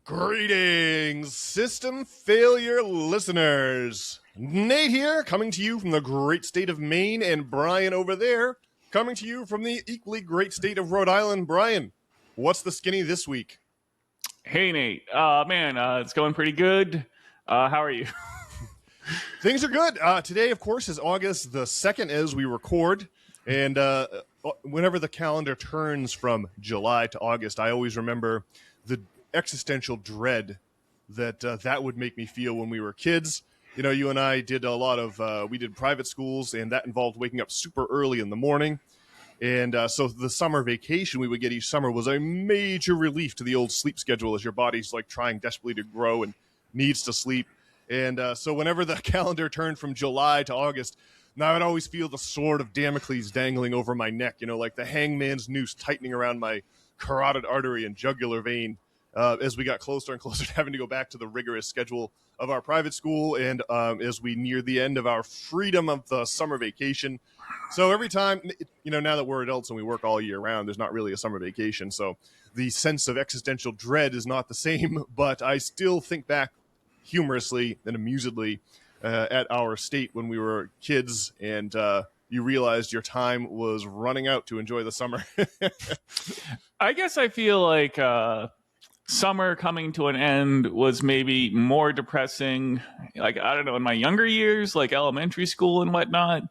Greetings, system failure listeners. Nate here, coming to you from the great state of Maine, and Brian over there, coming to you from the equally great state of Rhode Island. Brian, what's the skinny this week? Hey, Nate. It's going pretty good. How are you? Things are good. Today, of course, is August the 2nd as we record, and whenever the calendar turns from July to August, I always remember the existential dread that would make me feel when we were kids. You know, you and I did a lot of, we did private schools, and that involved waking up super early in the morning. And so the summer vacation we would get each summer was a major relief to the old sleep schedule as your body's like trying desperately to grow and needs to sleep. And so whenever the calendar turned from July to August, now I'd always feel the sword of Damocles dangling over my neck, you know, like the hangman's noose tightening around my carotid artery and jugular vein. As we got closer and closer to having to go back to the rigorous schedule of our private school, and as we near the end of our freedom of the summer vacation. So every time, you know, now that we're adults and we work all year round, there's not really a summer vacation. So the sense of existential dread is not the same, but I still think back humorously and amusedly at our state when we were kids, and you realized your time was running out to enjoy the summer. I guess I feel like summer coming to an end was maybe more depressing, like, I don't know, in my younger years, like elementary school and whatnot.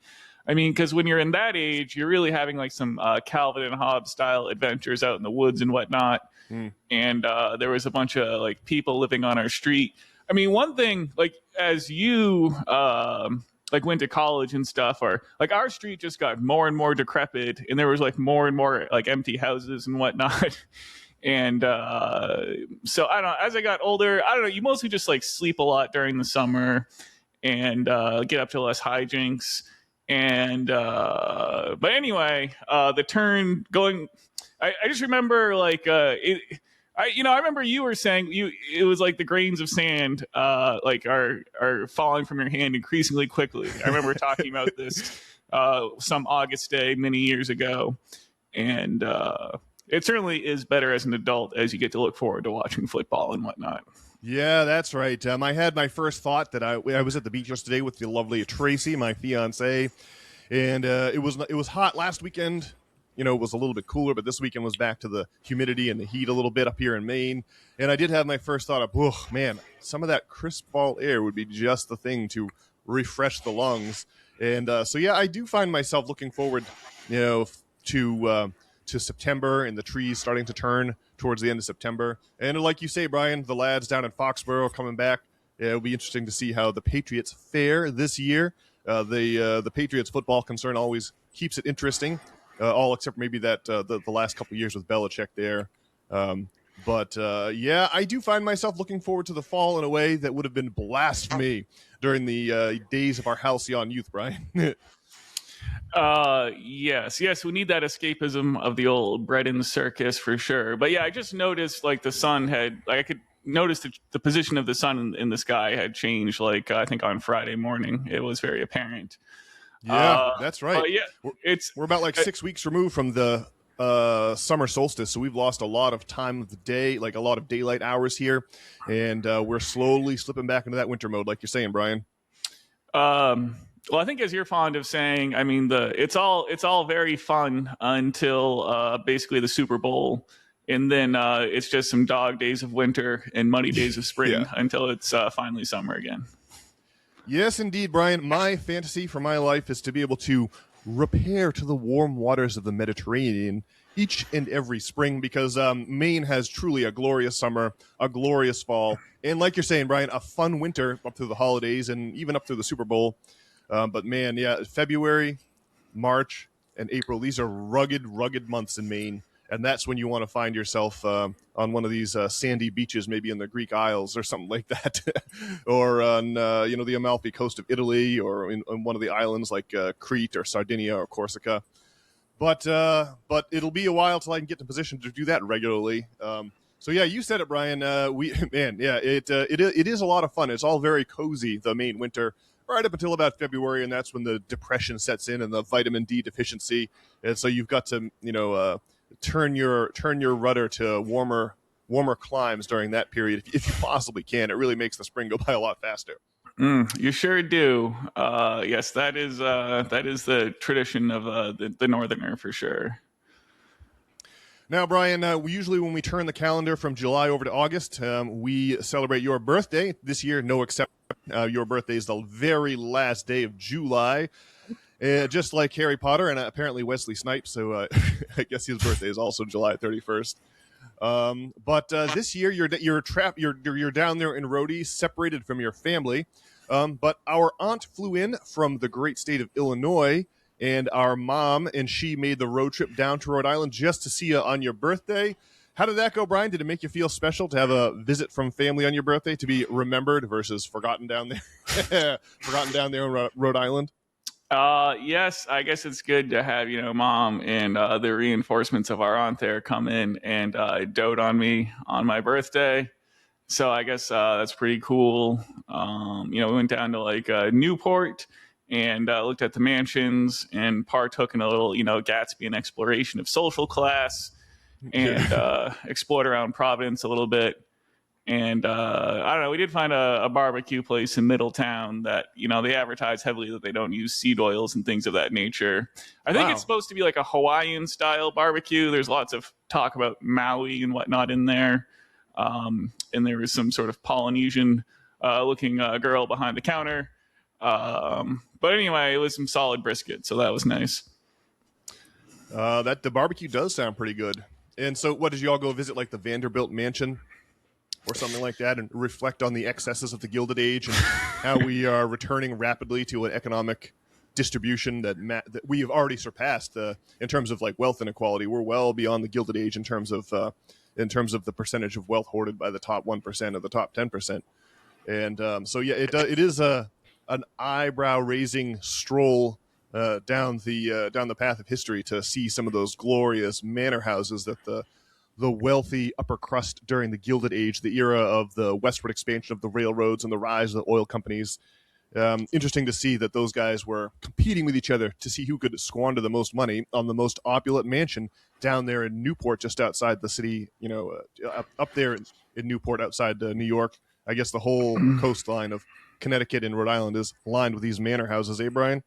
I mean, because when you're in that age, you're really having like some Calvin and Hobbes style adventures out in the woods and whatnot. And there was a bunch of like people living on our street. I mean, one thing, like, as you like went to college and stuff, or like our street just got more and more decrepit, and there was like more and more like empty houses and whatnot. And so I don't know, as I got older, I don't know, you mostly just like sleep a lot during the summer and get up to less hijinks. And but anyway, the turn going, I just remember like I remember you were saying it was like the grains of sand like are falling from your hand increasingly quickly. I remember talking about this some August day many years ago, and it certainly is better as an adult as you get to look forward to watching football and whatnot. Yeah, that's right. I had my first thought that I was at the beach yesterday with the lovely Tracy, my fiance, and it was hot last weekend. You know, it was a little bit cooler, but this weekend was back to the humidity and the heat a little bit up here in Maine. And I did have my first thought of, oh man, some of that crisp fall air would be just the thing to refresh the lungs. And so yeah, I do find myself looking forward, you know, to September and the trees starting to turn towards the end of September. And like you say, Brian, the lads down in Foxborough coming back. It'll be interesting to see how the Patriots fare this year. The Patriots football concern always keeps it interesting, all except maybe that the last couple of years with Belichick there. But yeah, I do find myself looking forward to the fall in a way that would have been blasphemy during the days of our halcyon youth, Brian. Yes, we need that escapism of the old bread and circus for sure. But yeah, I just noticed like the sun had, like, I could notice the position of the sun in the sky had changed, like I think on Friday morning. It was very apparent. Yeah, that's right. Yeah, we're about like 6 weeks removed from the summer solstice, so we've lost a lot of time of the day, like a lot of daylight hours here, and we're slowly slipping back into that winter mode, like you're saying, Brian. Well, I think, as you're fond of saying, I mean, it's all very fun until basically the Super Bowl, and then it's just some dog days of winter and muddy days of spring until it's finally summer again. Yes, indeed, Brian. My fantasy for my life is to be able to repair to the warm waters of the Mediterranean each and every spring, because Maine has truly a glorious summer, a glorious fall, and like you're saying, Brian, a fun winter up through the holidays and even up through the Super Bowl. But man, yeah, February, March, and April, these are rugged months in Maine. And that's when you want to find yourself on one of these sandy beaches, maybe in the Greek Isles or something like that, or on the Amalfi Coast of Italy, or in one of the islands like Crete or Sardinia or Corsica. But it'll be a while till I can get in position to do that regularly. So yeah, you said it, Brian. It is a lot of fun. It's all very cozy, the Maine winter, right up until about February, and that's when the depression sets in and the vitamin D deficiency, and so you've got to turn your rudder to warmer warmer climes during that period if you possibly can. It really makes the spring go by a lot faster. You sure do. Yes, that is the tradition of the Northerner for sure. Now, Brian, we usually, when we turn the calendar from July over to August, we celebrate your birthday. This year, no exception. Your birthday is the very last day of July, just like Harry Potter and apparently Wesley Snipes. So I guess his birthday is also July 31st. But this year, you're down there in Rhode, separated from your family. But our aunt flew in from the great state of Illinois, and our mom and she made the road trip down to Rhode Island just to see you on your birthday. How did that go, Brian? Did it make you feel special to have a visit from family on your birthday, to be remembered versus forgotten down there? Forgotten down there in Rhode Island? Yes, I guess it's good to have, mom and the reinforcements of our aunt there come in and dote on me on my birthday. So I guess that's pretty cool. We went down to Newport and looked at the mansions and partook in a little, Gatsby exploration of social class, and explored around Providence a little bit. And I don't know, we did find a barbecue place in Middletown that, they advertise heavily that they don't use seed oils and things of that nature. I think It's supposed to be like a Hawaiian style barbecue. There's lots of talk about Maui and whatnot in there. And there was some sort of Polynesian looking girl behind the counter. But anyway, it was some solid brisket, so that was nice. The barbecue does sound pretty good. And so what, did you all go visit like the Vanderbilt Mansion or something like that and reflect on the excesses of the Gilded Age and how we are returning rapidly to an economic distribution that we have already surpassed in terms of like wealth inequality? We're well beyond the Gilded Age in terms of the percentage of wealth hoarded by the top 1% of the top 10%. And so yeah, it is an eyebrow raising stroll down the path of history to see some of those glorious manor houses that the wealthy upper crust during the Gilded Age, the era of the westward expansion of the railroads and the rise of the oil companies. Interesting to see that those guys were competing with each other to see who could squander the most money on the most opulent mansion down there in Newport, just outside the city, up there in Newport, outside New York. I guess the whole coastline of Connecticut and Rhode Island is lined with these manor houses, Brian?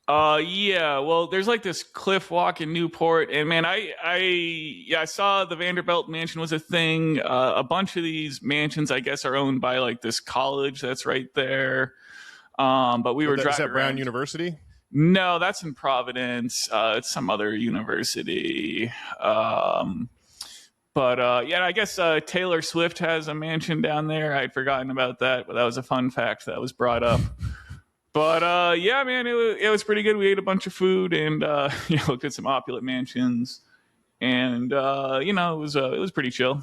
Yeah, well, there's like this cliff walk in Newport, and man, I saw the Vanderbilt Mansion was a thing. A bunch of these mansions, I guess, are owned by like this college that's right there. But we were driving. Is that Brown University? No, that's in Providence. It's some other university. But I guess Taylor Swift has a mansion down there. I'd forgotten about that, but that was a fun fact that was brought up. But yeah, man, it was pretty good. We ate a bunch of food and looked at some opulent mansions, and it was pretty chill.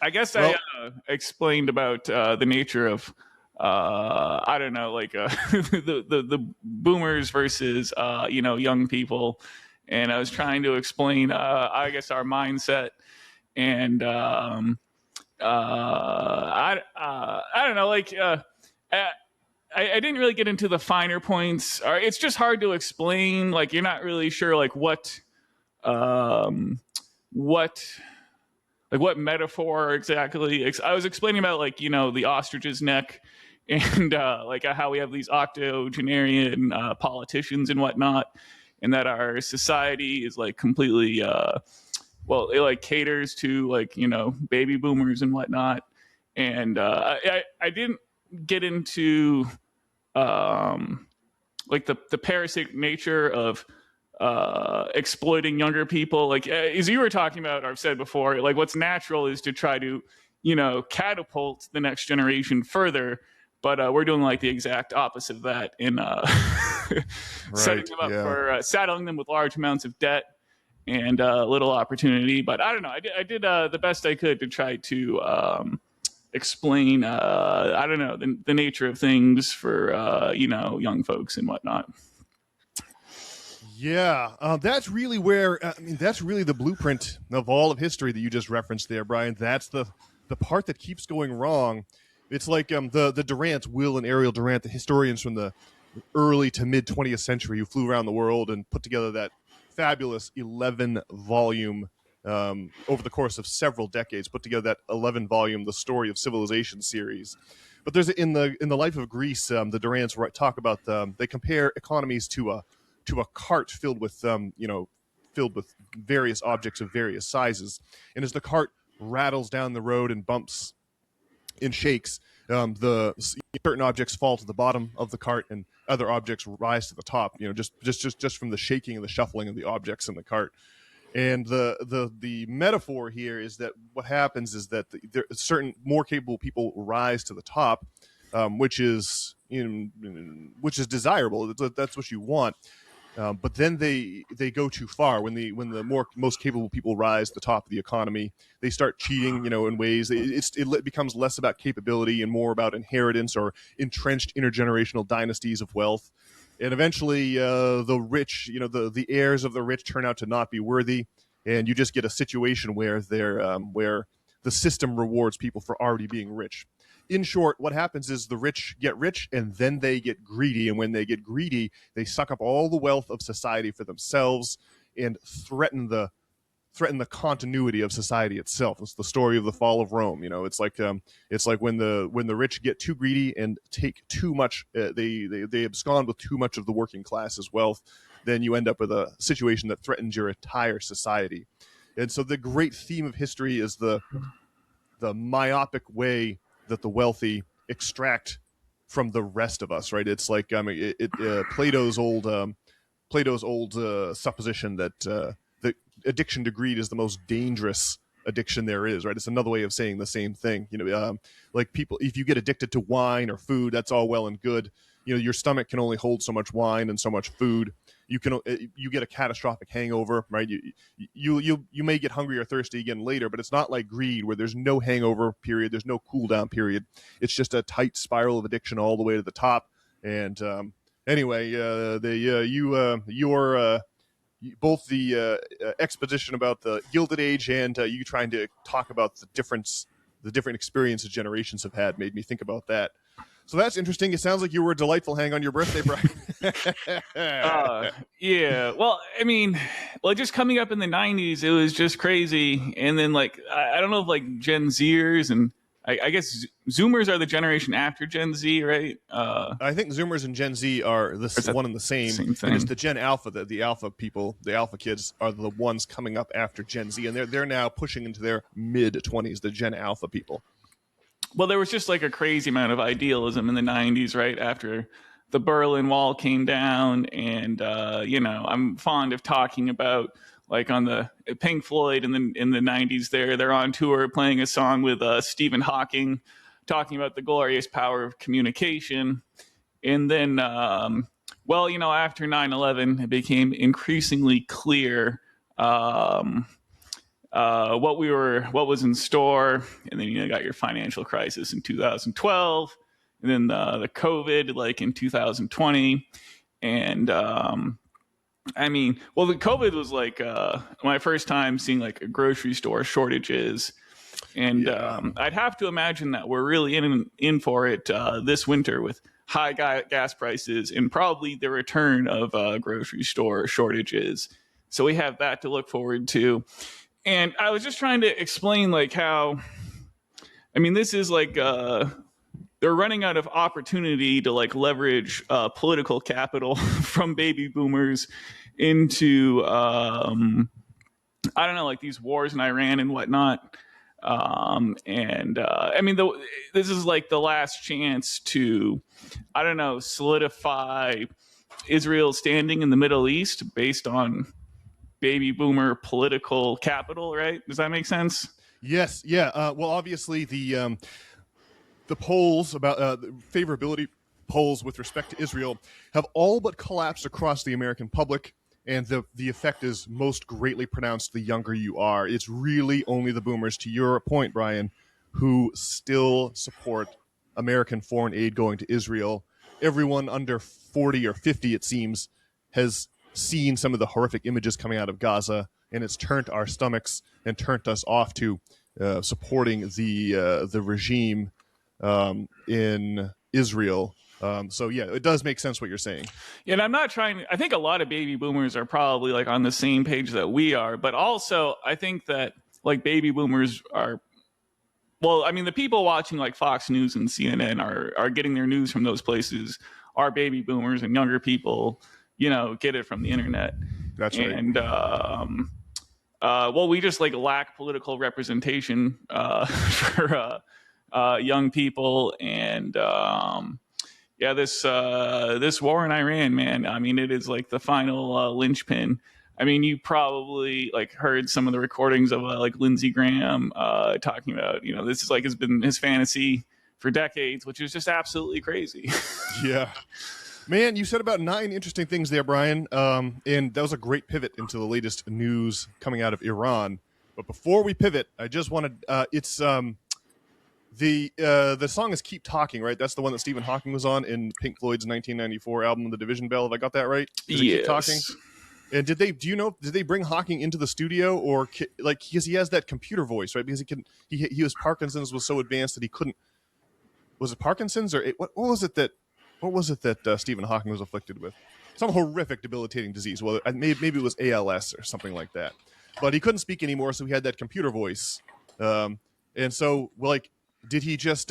I guess I explained about the nature of I don't know, like the boomers versus young people, and I was trying to explain I guess our mindset, and I don't know, like. I didn't really get into the finer points. It's just hard to explain. Like, you're not really sure, like what metaphor exactly. I was explaining about like the ostrich's neck, and like how we have these octogenarian politicians and whatnot, and that our society is like completely it like caters to like baby boomers and whatnot, and I didn't get into like the parasitic nature of exploiting younger people. Like as you were talking about, or I've said before, like what's natural is to try to catapult the next generation further, but we're doing like the exact opposite of that in setting them up for saddling them with large amounts of debt and little opportunity. But I don't know, I did the best I could to try to explain I don't know, the nature of things for young folks and whatnot. Yeah, that's really where that's really the blueprint of all of history that you just referenced there, Brian. That's the part that keeps going wrong. It's like the Durants, Will and Ariel Durant, the historians from the early to mid 20th century who flew around the world and put together that fabulous 11-volume over the course of several decades, put together that 11-volume The Story of Civilization series. But there's in the life of Greece, the Durants talk about they compare economies to a cart filled with filled with various objects of various sizes, and as the cart rattles down the road and bumps and shakes, the certain objects fall to the bottom of the cart and other objects rise to the top. Just from the shaking and the shuffling of the objects in the cart. And the metaphor here is that what happens is that certain more capable people rise to the top, which is desirable. That's what you want. But then they go too far when the most capable people rise to the top of the economy. They start cheating, in ways. It becomes less about capability and more about inheritance or entrenched intergenerational dynasties of wealth. And eventually, the rich, the heirs of the rich turn out to not be worthy, and you just get a situation where where the system rewards people for already being rich. In short, what happens is the rich get rich, and then they get greedy. And when they get greedy, they suck up all the wealth of society for themselves and threaten the continuity of society itself. It's the story of the fall of Rome. It's like when the rich get too greedy and take too much, they abscond with too much of the working class's wealth. Then you end up with a situation that threatens your entire society. And so the great theme of history is the myopic way that the wealthy extract from the rest of us. Right? It's like Plato's old supposition that addiction to greed is the most dangerous addiction there is, right? It's another way of saying the same thing. Like people, if you get addicted to wine or food, that's all well and good. Your stomach can only hold so much wine and so much food. You get a catastrophic hangover, right? You may get hungry or thirsty again later, but it's not like greed where there's no hangover period, there's no cool down period. It's just a tight spiral of addiction all the way to the top. And anyway, both the exposition about the Gilded Age and you trying to talk about the different experiences generations have had made me think about that. So that's interesting. It sounds like you were a delightful hang on your birthday, Brian. Yeah. Well, just coming up in the 90s, it was just crazy. And then I don't know if Gen Zers and I guess Zoomers are the generation after Gen Z, right? I think Zoomers and Gen Z are one and the same thing. And it's the Gen Alpha, the Alpha people, the Alpha kids are the ones coming up after Gen Z, and they're now pushing into their mid-20s, the Gen Alpha people. Well, there was just a crazy amount of idealism in the 90s, right? After the Berlin Wall came down, and I'm fond of talking about on the Pink Floyd in the 90s. They're on tour playing a song with Stephen Hawking, talking about the glorious power of communication. And then, after 9/11, it became increasingly clear what was in store. And then you got your financial crisis in 2012, and then the COVID in 2020, and the COVID was my first time seeing a grocery store shortages, and I'd have to imagine that we're really in for it this winter with high gas prices and probably the return of grocery store shortages. So we have that to look forward to. And I was just trying to explain how, this is they're running out of opportunity to leverage political capital from baby boomers into these wars in Iran and whatnot. This is the last chance to, solidify Israel's standing in the Middle East based on baby boomer political capital, right? Does that make sense? Yes. Yeah. Well, obviously the polls about favorability polls with respect to Israel have all but collapsed across the American public, and the effect is most greatly pronounced the younger you are. It's really only the boomers, to your point, Brian, who still support American foreign aid going to Israel. Everyone under 40 or 50, it seems, has seen some of the horrific images coming out of Gaza, and it's turned our stomachs and turned us off to supporting the regime in Israel. So yeah, it does make sense what you're saying. Yeah, and I'm not trying. I think a lot of baby boomers are probably like on the same page that we are, but also I think that like baby boomers are. Well, I mean, the people watching like Fox News and CNN are getting their news from those places. Are baby boomers and younger people, get it from the internet. That's right. And well, we just like lack political representation for young people, and yeah, this war in Iran, man. I mean, it is like the final linchpin. I mean, you probably like heard some of the recordings of like Lindsey Graham talking about, this is like has been his fantasy for decades, which is just absolutely crazy. Yeah. Man, you said about 9 interesting things there, Brian. And that was a great pivot into the latest news coming out of Iran. But before we pivot, I just wanted it's the song is "Keep Talking," right? That's the one that Stephen Hawking was on in Pink Floyd's 1994 album, "The Division Bell." Have I got that right? Is it Keep Talking? And did they bring Hawking into the studio, or like because he has that computer voice, right? Because he was Parkinson's was so advanced that he couldn't. Was it Parkinson's or what was it that Stephen Hawking was afflicted with? Some horrific, debilitating disease. Well, maybe it was ALS or something like that. But he couldn't speak anymore, so he had that computer voice. And so, like, did he just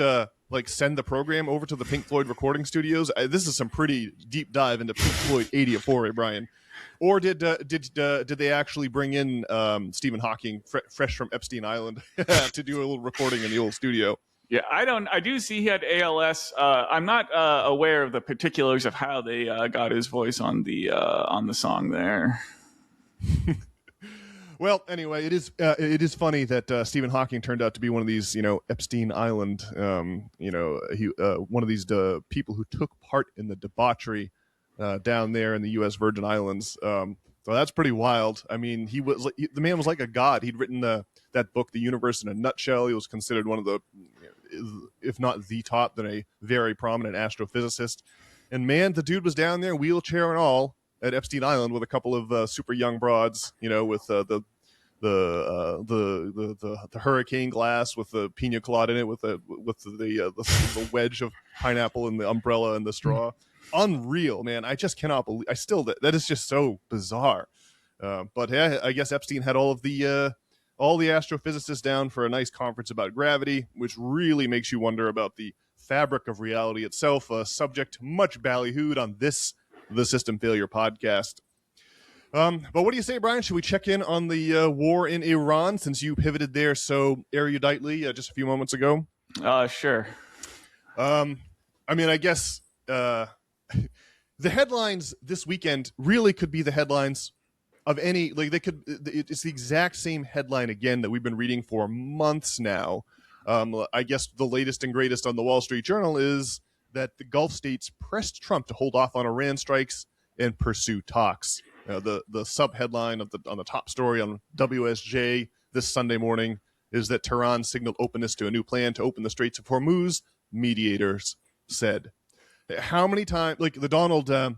like send the program over to the Pink Floyd recording studios? This is some pretty deep dive into Pink Floyd 84, right, Brian? Or did they actually bring in Stephen Hawking fresh from Epstein Island to do a little recording in the old studio? Yeah, I do see he had ALS. I'm not aware of the particulars of how they got his voice on the song there. Well, anyway, it is funny that Stephen Hawking turned out to be one of these, Epstein Island, one of these people who took part in the debauchery down there in the U.S. Virgin Islands. So that's pretty wild. I mean, the man was like a god. He'd written that book, The Universe in a Nutshell. He was considered one of the, if not the top, then a very prominent astrophysicist. And man, the dude was down there, wheelchair and all, at Epstein Island with a couple of super young broads, with the hurricane glass with the pina colada in it, with the wedge of pineapple and the umbrella and the straw. Unreal, man. I just cannot believe. That is just so bizarre. But yeah, I guess Epstein had all the astrophysicists down for a nice conference about gravity, which really makes you wonder about the fabric of reality itself. A subject much ballyhooed on the System Failure podcast. But what do you say, Brian? Should we check in on the war in Iran, since you pivoted there so eruditely just a few moments ago? Sure. I mean, I guess the headlines this weekend really could be the headlines of any, like, it's the exact same headline again that we've been reading for months now. I guess the latest and greatest on the Wall Street Journal is that the Gulf states pressed Trump to hold off on Iran strikes and pursue talks. The sub-headline on the top story on WSJ this Sunday morning is that Tehran signaled openness to a new plan to open the Straits of Hormuz, mediators said. How many times, like the Donald, so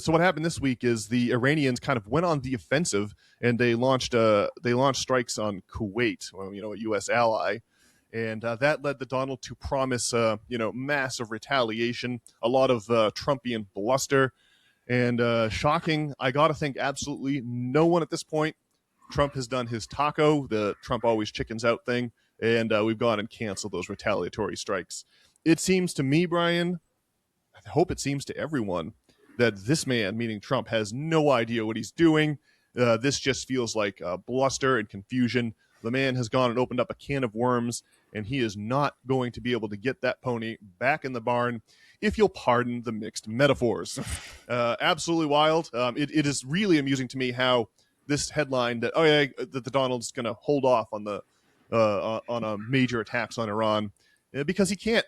what happened this week is the Iranians kind of went on the offensive, and they launched strikes on Kuwait, a U.S. ally. And that led the Donald to promise, massive retaliation, a lot of Trumpian bluster, and shocking. I got to think absolutely no one at this point. Trump has done his taco, the Trump always chickens out thing, and we've gone and canceled those retaliatory strikes. It seems to me, Brian, I hope it seems to everyone, that this man, meaning Trump, has no idea what he's doing. This just feels like bluster and confusion. The man has gone and opened up a can of worms, and he is not going to be able to get that pony back in the barn, if you'll pardon the mixed metaphors. Absolutely wild. It is really amusing to me how this headline that the Donald's going to hold off on a major attacks on Iran because he can't.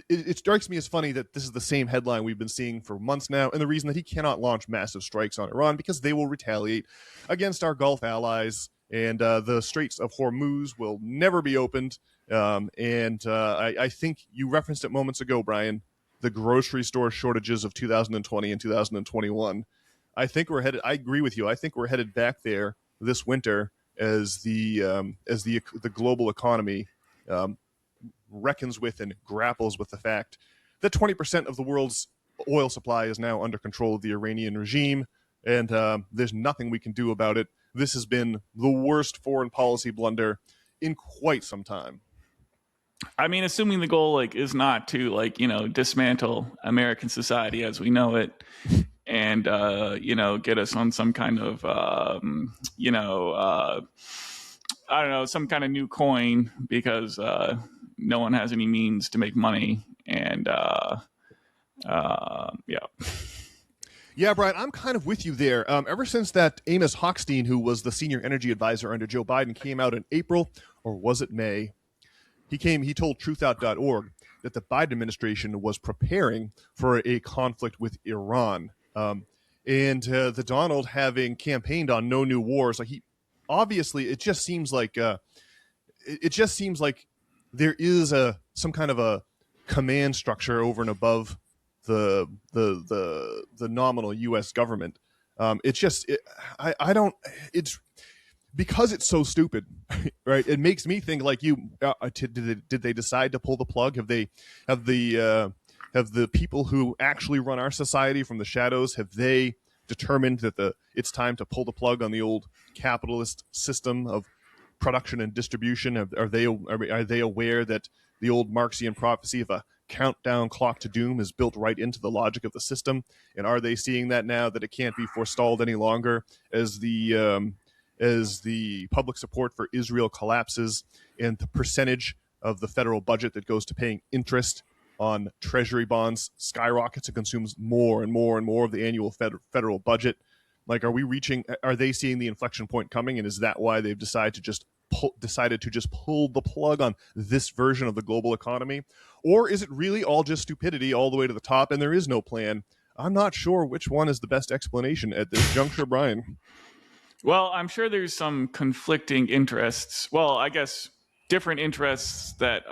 It strikes me as funny that this is the same headline we've been seeing for months now, and the reason that he cannot launch massive strikes on Iran because they will retaliate against our Gulf allies, and the Straits of Hormuz will never be opened. I think you referenced it moments ago, Brian, the grocery store shortages of 2020 and 2021. I think we're headed. I agree with you. I think we're headed back there this winter as the global economy reckons with and grapples with the fact that 20% of the world's oil supply is now under control of the Iranian regime, and there's nothing we can do about it. This has been the worst foreign policy blunder in quite some time. I mean, assuming the goal is not to dismantle American society as we know it, and get us on some kind of I don't know, some kind of new coin because no one has any means to make money, and yeah. Yeah, Brian, I'm kind of with you there. Ever since that Amos Hochstein, who was the senior energy advisor under Joe Biden, came out in April, or was it May? He told truthout.org that the Biden administration was preparing for a conflict with Iran. And the Donald having campaigned on no new wars, it just seems like there is some kind of a command structure over and above the nominal U.S. government. It's because it's so stupid, right? It makes me think like you. Did they decide to pull the plug? Have the people who actually run our society from the shadows, have they determined that it's time to pull the plug on the old capitalist system of production and distribution? Are they aware that the old Marxian prophecy of a countdown clock to doom is built right into the logic of the system? And are they seeing that now, that it can't be forestalled any longer as the public support for Israel collapses and the percentage of the federal budget that goes to paying interest on treasury bonds skyrockets and consumes more and more and more of the annual federal budget? Like, are they seeing the inflection point coming, and is that why they've decided to just pull the plug on this version of the global economy? Or is it really all just stupidity all the way to the top and there is no plan? I'm not sure which one is the best explanation at this juncture, Brian. Well, I'm sure there's some conflicting interests. Well, I guess different interests that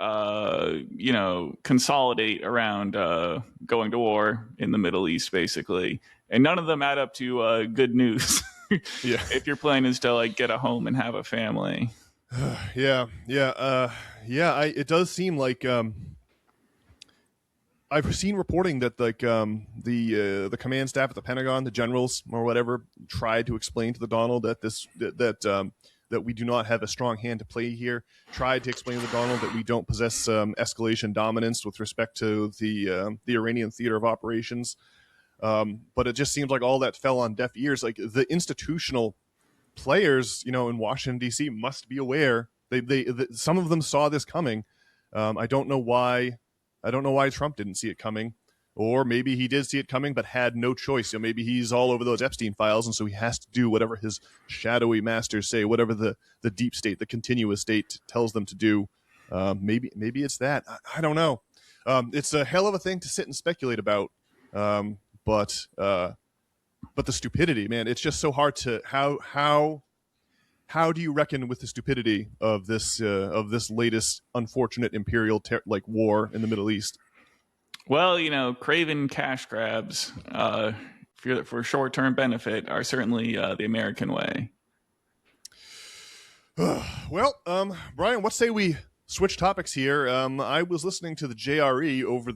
consolidate around going to war in the Middle East, basically, and none of them add up to good news. Yeah. If your plan is to get a home and have a family. It does seem like I've seen reporting that the command staff at the Pentagon, the generals or whatever, tried to explain to the Donald that we do not have a strong hand to play here. Tried to explain to the Donald that we don't possess escalation dominance with respect to the Iranian theater of operations. But it just seems like all that fell on deaf ears. Like, the institutional players, in Washington D.C. must be aware. Some of them saw this coming. I don't know why Trump didn't see it coming, or maybe he did see it coming but had no choice. Maybe he's all over those Epstein files, and so he has to do whatever his shadowy masters say, whatever the deep state, the continuous state tells them to do. Maybe it's that. I don't know. It's a hell of a thing to sit and speculate about. But the stupidity, man, it's just so hard to how do you reckon with the stupidity of this latest unfortunate imperial war in the Middle East? Well, craven cash grabs for short-term benefit are certainly the American way. Well, Brian, what say we switch topics here? I was listening to the JRE over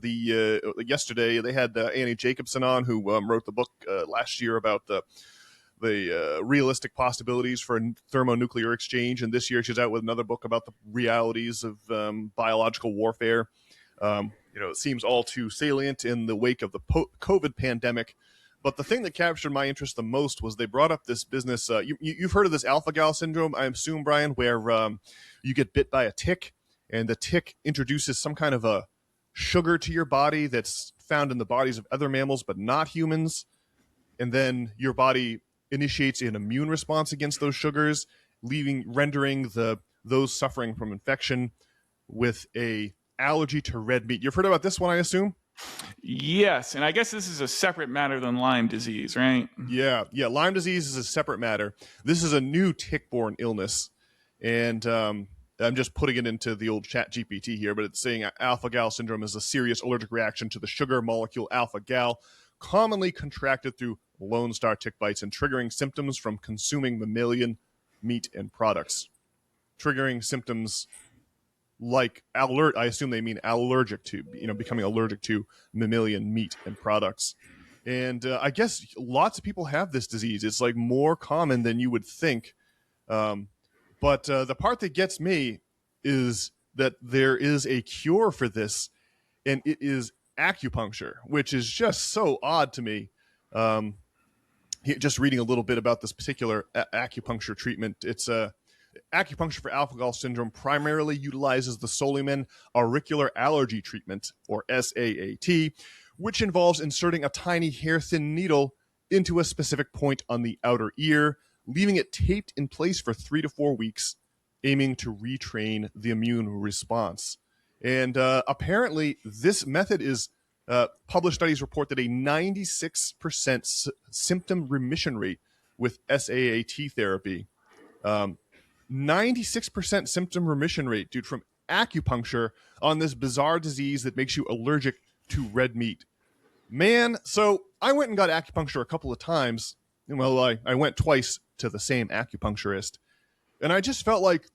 yesterday. They had Annie Jacobson on, who wrote the book last year about the realistic possibilities for thermonuclear exchange, and this year she's out with another book about the realities of biological warfare. It seems all too salient in the wake of the COVID pandemic. But the thing that captured my interest the most was they brought up this business. You've heard of this alpha-gal syndrome, I assume, Brian, where you get bit by a tick, and the tick introduces some kind of a sugar to your body that's found in the bodies of other mammals but not humans. And then your body initiates an immune response against those sugars, rendering those suffering from infection with a allergy to red meat. You've heard about this one, I assume? Yes, and I guess this is a separate matter than Lyme disease, right? Yeah. Lyme disease is a separate matter. This is a new tick-borne illness, and I'm just putting it into the old chat GPT here, but it's saying alpha-gal syndrome is a serious allergic reaction to the sugar molecule alpha-gal, commonly contracted through Lone Star tick bites and triggering symptoms from consuming mammalian meat and products. Triggering symptoms like I assume they mean allergic to, becoming allergic to mammalian meat and products. And I guess lots of people have this disease. It's like more common than you would think. Um, but the part that gets me is that there is a cure for this, and it is acupuncture, which is just so odd to me. Um, just reading a little bit about this particular acupuncture treatment, it's acupuncture for alpha-gal syndrome primarily utilizes the Soliman auricular allergy treatment, or SAAT, which involves inserting a tiny hair-thin needle into a specific point on the outer ear, leaving it taped in place for 3 to 4 weeks, aiming to retrain the immune response. And apparently, this method is published studies report that a 96% symptom remission rate with SAAT therapy. 96% symptom remission rate, dude, from acupuncture on this bizarre disease that makes you allergic to red meat. Man, so I went and got acupuncture a couple of times. Well, I went twice to the same acupuncturist, and it just felt like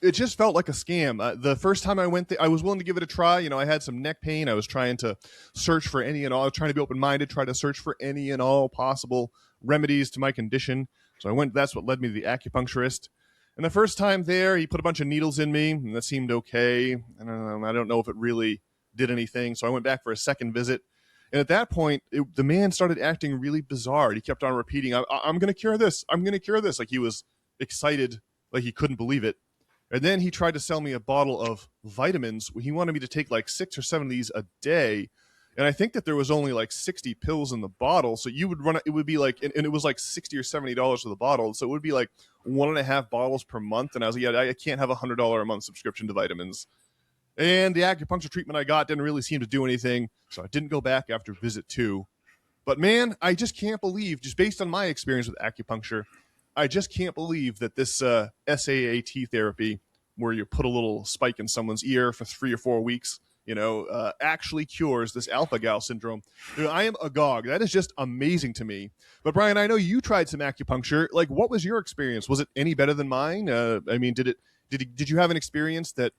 a scam. The first time I went, I was willing to give it a try. I had some neck pain. I was trying to search for any and all. I was trying to be open-minded, try to search for any and all possible remedies to my condition. So I went. That's what led me to the acupuncturist. And the first time there, he put a bunch of needles in me, and that seemed okay. I don't know if it really did anything. So I went back for a second visit. And at that point, the man started acting really bizarre. He kept on repeating, I'm going to cure this. I'm going to cure this. Like he was excited, like he couldn't believe it. And then he tried to sell me a bottle of vitamins. He wanted me to take like 6 or 7 of these a day. And I think that there was only like 60 pills in the bottle. So you would run, it would be like, and it was like $60 or $70 for the bottle. So it would be like 1.5 bottles per month. And I was like, yeah, I can't have $100 a month subscription to vitamins. And the acupuncture treatment I got didn't really seem to do anything. So I didn't go back after visit 2. But man, I just can't believe, just based on my experience with acupuncture, I just can't believe that this SAAT therapy, where you put a little spike in someone's ear for 3 or 4 weeks, actually cures this alpha-gal syndrome. I am agog. That is just amazing to me. But Brian, I know you tried some acupuncture. Like, what was your experience? Was it any better than mine? I mean, did you have an experience that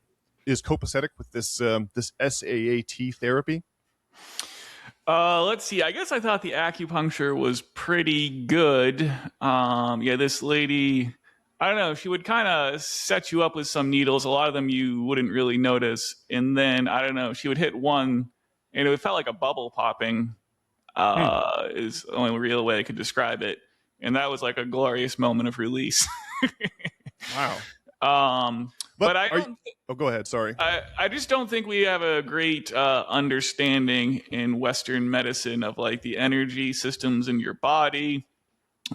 is copacetic with this this SAAT therapy? Let's see. I guess I thought the acupuncture was pretty good. This lady, I don't know, she would kind of set you up with some needles. A lot of them you wouldn't really notice. And then, I don't know, she would hit one and it felt like a bubble popping, is the only real way I could describe it. And that was like a glorious moment of release. Wow. But I don't. Go ahead. Sorry. I just don't think we have a great understanding in Western medicine of like the energy systems in your body.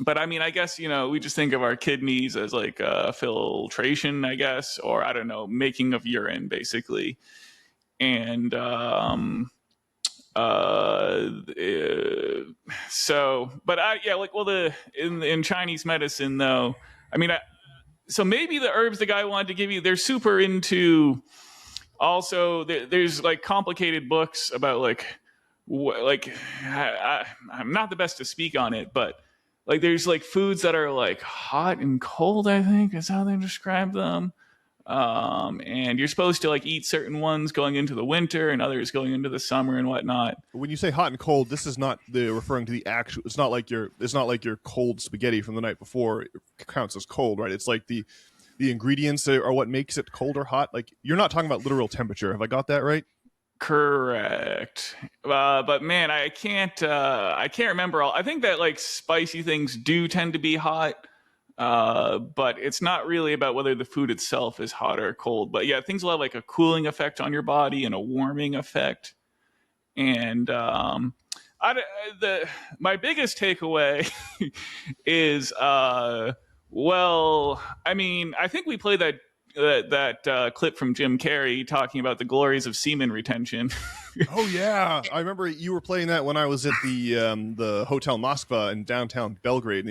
But I mean, I guess, we just think of our kidneys as like filtration, I guess, or I don't know, making of urine, basically. And in Chinese medicine, though, I mean, so maybe the herbs the guy wanted to give you, they're super into. Also, there's like complicated books about I'm not the best to speak on it, but like there's like foods that are like hot and cold, I think is how they describe them. And you're supposed to like eat certain ones going into the winter and others going into the summer and whatnot. When you say hot and cold, this is not referring to the actual. It's not like your cold spaghetti from the night before it counts as cold, right? It's like the ingredients are what makes it cold or hot. Like you're not talking about literal temperature. Have I got that right? Correct. But man, I can't remember all. I think that like spicy things do tend to be hot. But it's not really about whether the food itself is hot or cold. But yeah, things will have like a cooling effect on your body and a warming effect. And my biggest takeaway is, I mean, I think we played that clip from Jim Carrey talking about the glories of semen retention. Oh yeah, I remember you were playing that when I was at the Hotel Moskva in downtown Belgrade.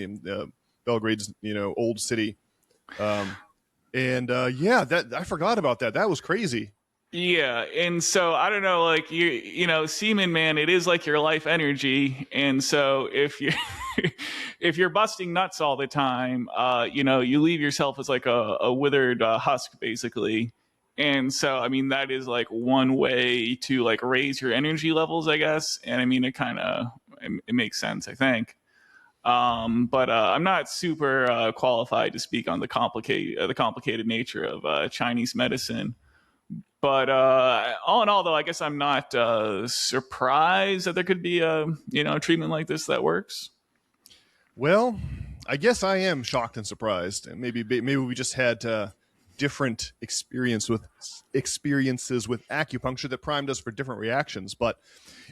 Belgrade's old city, that I forgot about that. That was crazy. Yeah, and so I don't know, like semen, man, it is like your life energy, and so if you if you're busting nuts all the time, you leave yourself as like a withered husk basically, And so, I mean, that is like one way to like raise your energy levels, I guess. And I mean, it makes sense, I think. But I'm not super qualified to speak on the complicated nature of Chinese medicine. But all in all, though, I guess I'm not surprised that there could be a treatment like this that works. Well, I guess I am shocked and surprised, and maybe we just had different experiences with acupuncture that primed us for different reactions. But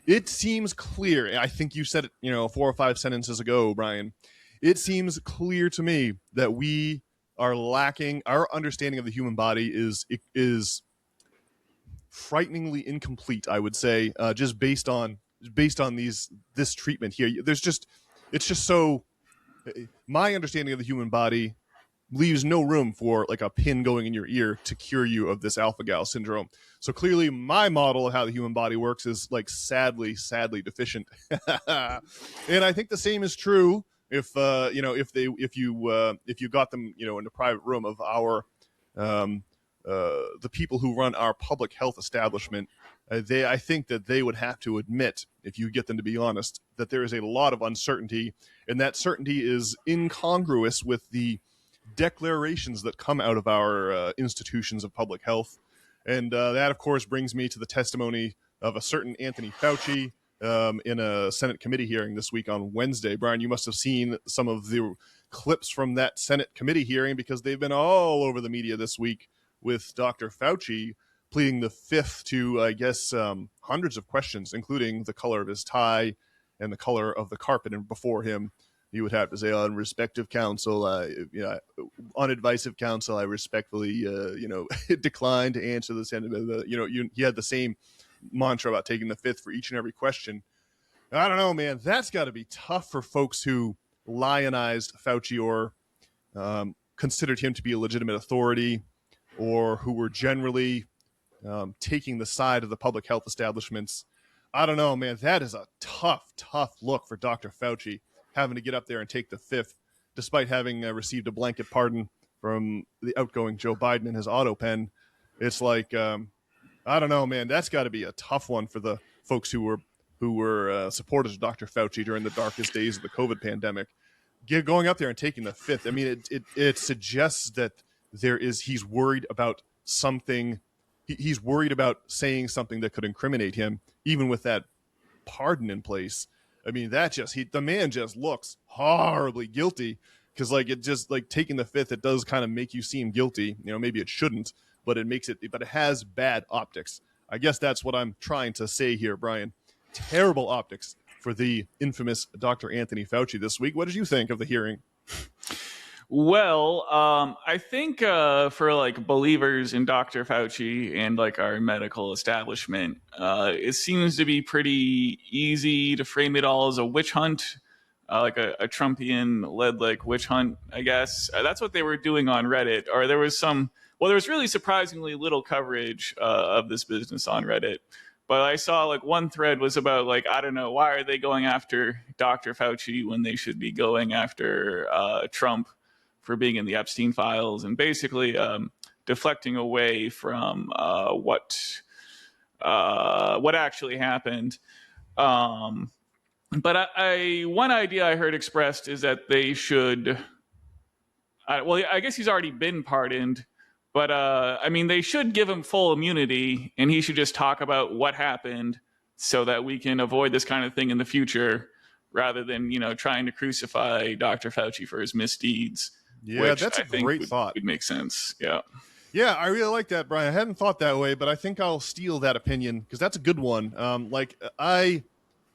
it seems clear. I think you said it, 4 or 5 sentences ago, Brian. It seems clear to me that we are lacking. Our understanding of the human body is frighteningly incomplete, I would say, just based on this treatment here. It's just so. My understanding of the human body leaves no room for like a pin going in your ear to cure you of this alpha-gal syndrome. So clearly my model of how the human body works is like sadly deficient. And I think the same is true if you got them, in a private room of our the people who run our public health establishment. I think that they would have to admit, if you get them to be honest, that there is a lot of uncertainty, and that certainty is incongruous with the declarations that come out of our institutions of public health. And that, of course, brings me to the testimony of a certain Anthony Fauci in a Senate committee hearing this week on Wednesday. Brian, you must have seen some of the clips from that Senate committee hearing because they've been all over the media this week with Dr. Fauci pleading the fifth to, I guess, hundreds of questions, including the color of his tie and the color of the carpet before him. You would have to say, on respective counsel, on advice of counsel, I respectfully, decline to answer the sentiment. He had the same mantra about taking the fifth for each and every question. I don't know, man. That's got to be tough for folks who lionized Fauci or considered him to be a legitimate authority, or who were generally taking the side of the public health establishments. I don't know, man. That is a tough look for Dr. Fauci, having to get up there and take the fifth, despite having received a blanket pardon from the outgoing Joe Biden in his auto pen. It's like, I don't know, man. That's got to be a tough one for the folks who were supporters of Dr. Fauci during the darkest days of the COVID pandemic. Going up there and taking the fifth. I mean, it suggests that he's worried about something. He's worried about saying something that could incriminate him, even with that pardon in place. I mean, the man just looks horribly guilty, because taking the fifth, it does kind of make you seem guilty. Maybe it shouldn't, but it has bad optics. I guess that's what I'm trying to say here, Brian. Terrible optics for the infamous Dr. Anthony Fauci this week. What did you think of the hearing? Well, I think for like believers in Dr. Fauci and like our medical establishment, it seems to be pretty easy to frame it all as a witch hunt, like a Trumpian-led like witch hunt, I guess. That's what they were doing on Reddit. Or there was really surprisingly little coverage of this business on Reddit. But I saw like one thread was about like, I don't know, why are they going after Dr. Fauci when they should be going after Trump for being in the Epstein files, and basically deflecting away from what actually happened. But one idea I heard expressed is that they should. I guess he's already been pardoned, but they should give him full immunity, and he should just talk about what happened, so that we can avoid this kind of thing in the future, rather than trying to crucify Dr. Fauci for his misdeeds. Yeah, that's a great thought. Would make sense. Yeah. Yeah, I really like that, Brian. I hadn't thought that way, but I think I'll steal that opinion, because that's a good one. I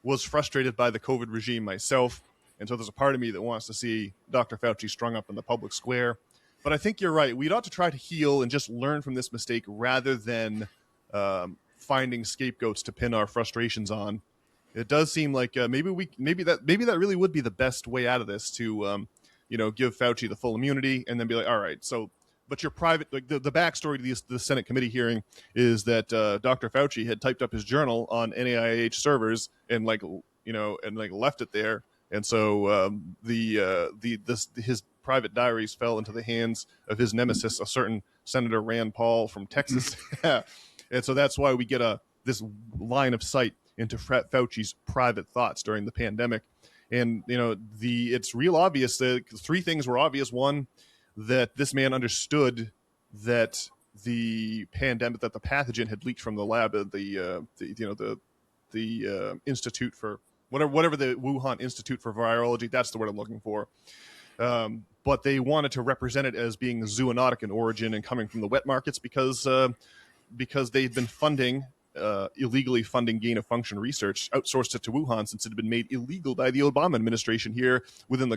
was frustrated by the COVID regime myself, and so there's a part of me that wants to see Dr. Fauci strung up in the public square. But I think you're right. We'd ought to try to heal and just learn from this mistake, rather than finding scapegoats to pin our frustrations on. It does seem like maybe that really would be the best way out of this, to give Fauci the full immunity, and then be like, all right, so, but your private, like the backstory to the Senate committee hearing is that Dr. Fauci had typed up his journal on NIH servers and left it there. And so his private diaries fell into the hands of his nemesis, a certain Senator Rand Paul from Texas. And so that's why we get this line of sight into Fauci's private thoughts during the pandemic. And it's real obvious that three things were obvious. One, that this man understood that the pandemic, that the pathogen had leaked from the lab of the institute for whatever the Wuhan Institute for Virology, that's the word I'm looking for. But they wanted to represent it as being zoonotic in origin and coming from the wet markets because they'd been illegally funding gain of function research, outsourced it to Wuhan since it had been made illegal by the Obama administration here within the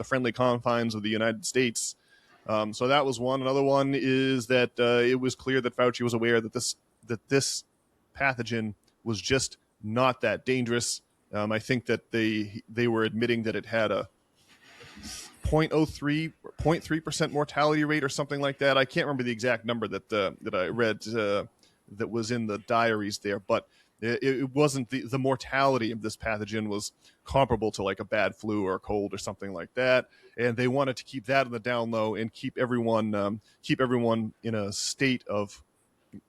friendly confines of the United States. So that was one. Another one is that it was clear that Fauci was aware that this pathogen was just not that dangerous. I think that they were admitting that it had a 0.3% mortality rate or something like that. I can't remember the exact number that I read that was in the diaries there, but it wasn't the mortality of this pathogen was comparable to like a bad flu or a cold or something like that. And they wanted to keep that on the down low and keep everyone in a state of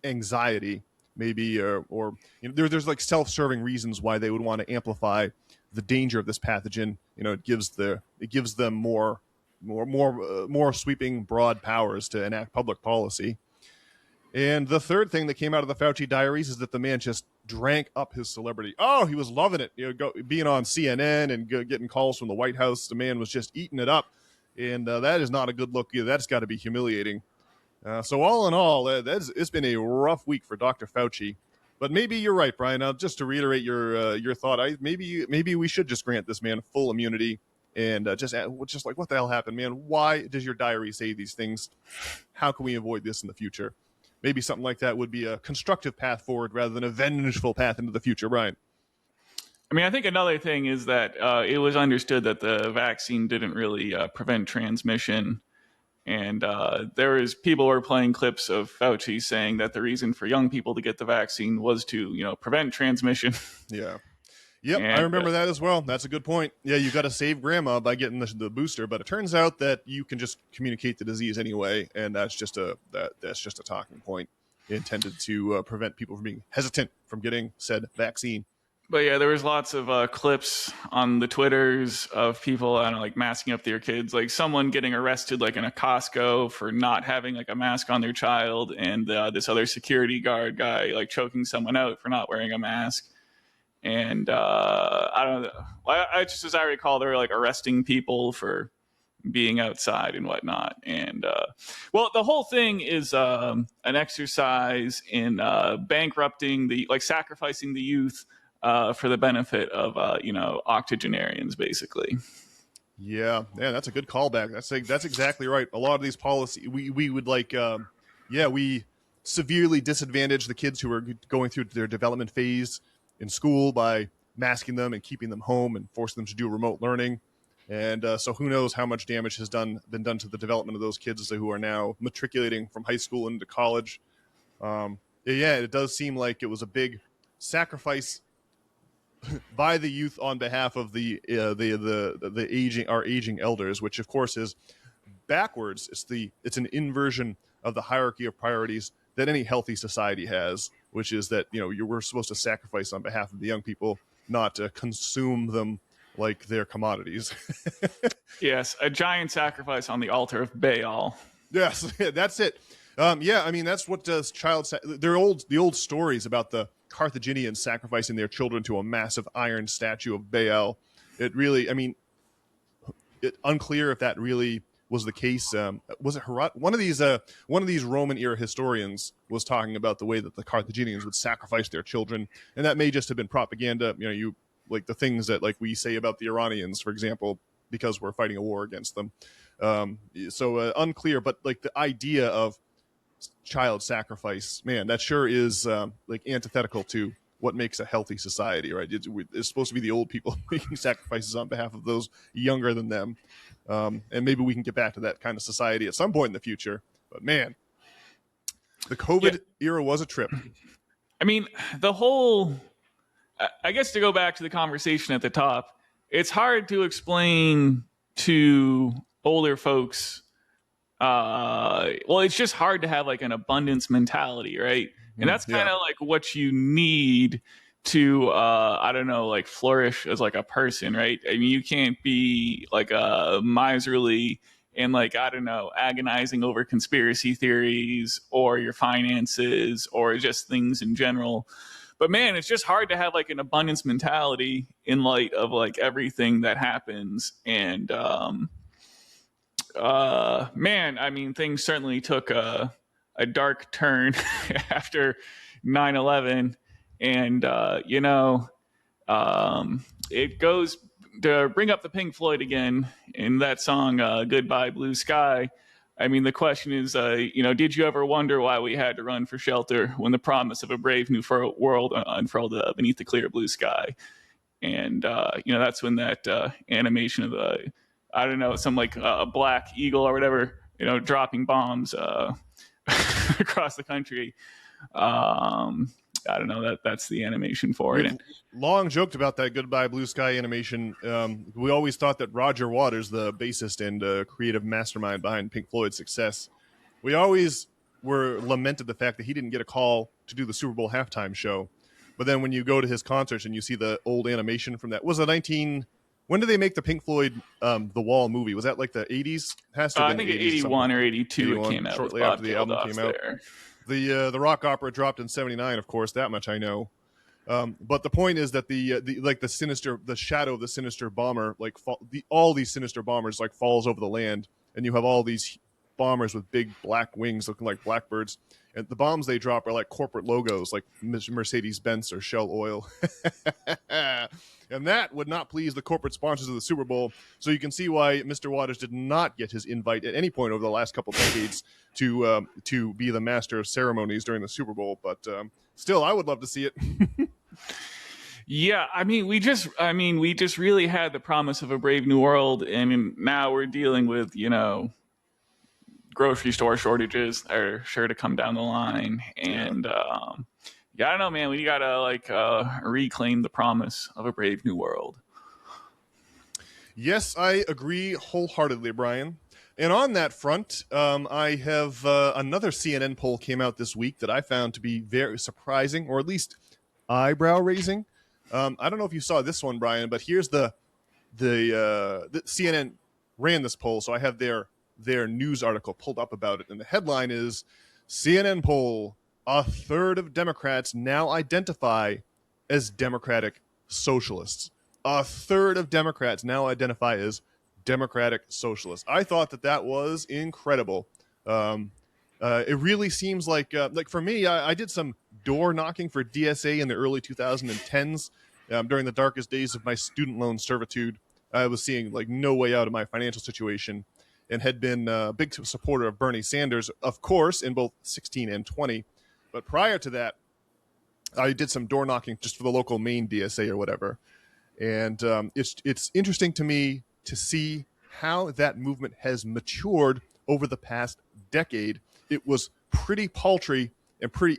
anxiety, maybe, or there's like self-serving reasons why they would want to amplify the danger of this pathogen. It gives them more sweeping, broad powers to enact public policy. And the third thing that came out of the Fauci diaries is that the man just drank up his celebrity. Oh, he was loving it. Being on CNN and getting calls from the White House, the man was just eating it up. And that is not a good look either. That's got to be humiliating. So all in all, it's been a rough week for Dr. Fauci. But maybe you're right, Brian. Just to reiterate your thought, maybe we should just grant this man full immunity and just like, what the hell happened, man? Why does your diary say these things? How can we avoid this in the future? Maybe something like that would be a constructive path forward rather than a vengeful path into the future, Brian. I mean, I think another thing is that it was understood that the vaccine didn't really prevent transmission. And people were playing clips of Fauci saying that the reason for young people to get the vaccine was to, prevent transmission. Yeah. Yep, And, I remember that as well. That's a good point. Yeah, you got to save grandma by getting the booster, but it turns out that you can just communicate the disease anyway, and that's just a talking point intended to prevent people from being hesitant from getting said vaccine. But yeah, there was lots of clips on the Twitters of people, I don't know, like masking up their kids, like someone getting arrested, like in a Costco for not having like a mask on their child, and this other security guard guy like choking someone out for not wearing a mask. And I don't know. I just, as I recall, they were like arresting people for being outside and whatnot. And the whole thing is an exercise in bankrupting sacrificing the youth for the benefit of octogenarians, basically. Yeah, that's a good callback. That's exactly right. A lot of these policies, we would we severely disadvantage the kids who are going through their development phase in school by masking them and keeping them home and forcing them to do remote learning. And so who knows how much damage has been done to the development of those kids who are now matriculating from high school into college. It does seem like it was a big sacrifice by the youth on behalf of the aging elders, which of course is backwards. It's an inversion of the hierarchy of priorities that any healthy society has, which is that we're supposed to sacrifice on behalf of the young people, not to consume them like they're commodities. Yes, a giant sacrifice on the altar of Baal. Yes, that's it. That's what does the old stories about the Carthaginians sacrificing their children to a massive iron statue of Baal. It really, unclear if that really was the case. Was it one of these Roman era historians was talking about the way that the Carthaginians would sacrifice their children, and that may just have been propaganda. Like the things that like we say about the Iranians, for example, because we're fighting a war against them. Unclear, but like the idea of child sacrifice, man, that sure is antithetical to what makes a healthy society, right? It's supposed to be the old people making sacrifices on behalf of those younger than them. And maybe we can get back to that kind of society at some point in the future. But man, the COVID era was a trip. I guess to go back to the conversation at the top, it's hard to explain to older folks, well, it's just hard to have like an abundance mentality, right? And that's kind of like what you need to I don't know, like flourish as like a person, right? I mean, you can't be like a miserly and like, I don't know, agonizing over conspiracy theories or your finances or just things in general. But man, it's just hard to have like an abundance mentality in light of like everything that happens. And man, I mean, things certainly took a dark turn after 9/11. And it goes to bring up the Pink Floyd again in that song, Goodbye Blue Sky. I mean, the question is, did you ever wonder why we had to run for shelter when the promise of a brave new world unfurled beneath the clear blue sky? And that's when that animation of the, I don't know, some like a black eagle or whatever, dropping bombs across the country. I don't know, that's the animation for it. Long joked about that Goodbye Blue Sky animation. We always thought that Roger Waters, the bassist and creative mastermind behind Pink Floyd's success, we always were lamented the fact that he didn't get a call to do the Super Bowl halftime show. But then when you go to his concerts and you see the old animation from that, was it when did they make the Pink Floyd The Wall movie? Was that like the 80s? I think 81 or 82 it came out. Shortly after the album came out. The rock opera dropped in 79, of course, that much I know. But the point is that the shadow of the sinister bomber, like all these sinister bombers, like falls over the land, and you have all these bombers with big black wings looking like blackbirds. And the bombs they drop are like corporate logos, like Mercedes-Benz or Shell Oil. And that would not please the corporate sponsors of the Super Bowl. So you can see why Mr. Waters did not get his invite at any point over the last couple of decades to be the master of ceremonies during the Super Bowl. But still, I would love to see it. Yeah, I mean, we just really had the promise of a brave new world, and now we're dealing with, grocery store shortages are sure to come down the line. And I don't know, man, we gotta reclaim the promise of a brave new world. Yes, I agree wholeheartedly, Brian. And on that front, I have another CNN poll came out this week that I found to be very surprising, or at least eyebrow raising. I don't know if you saw this one, Brian, but here's the CNN ran this poll, so I have their news article pulled up about it, and the headline is CNN poll: a third of Democrats now identify as Democratic Socialists. A third of Democrats now identify as Democratic Socialists. I thought that was incredible. It really seems like for me, I did some door knocking for DSA in the early 2010s during the darkest days of my student loan servitude. I was seeing like no way out of my financial situation, and had been a big supporter of Bernie Sanders, of course, in both 16 and 20. But prior to that, I did some door knocking just for the local Maine DSA or whatever. And it's interesting to me to see how that movement has matured over the past decade. It was pretty paltry and pretty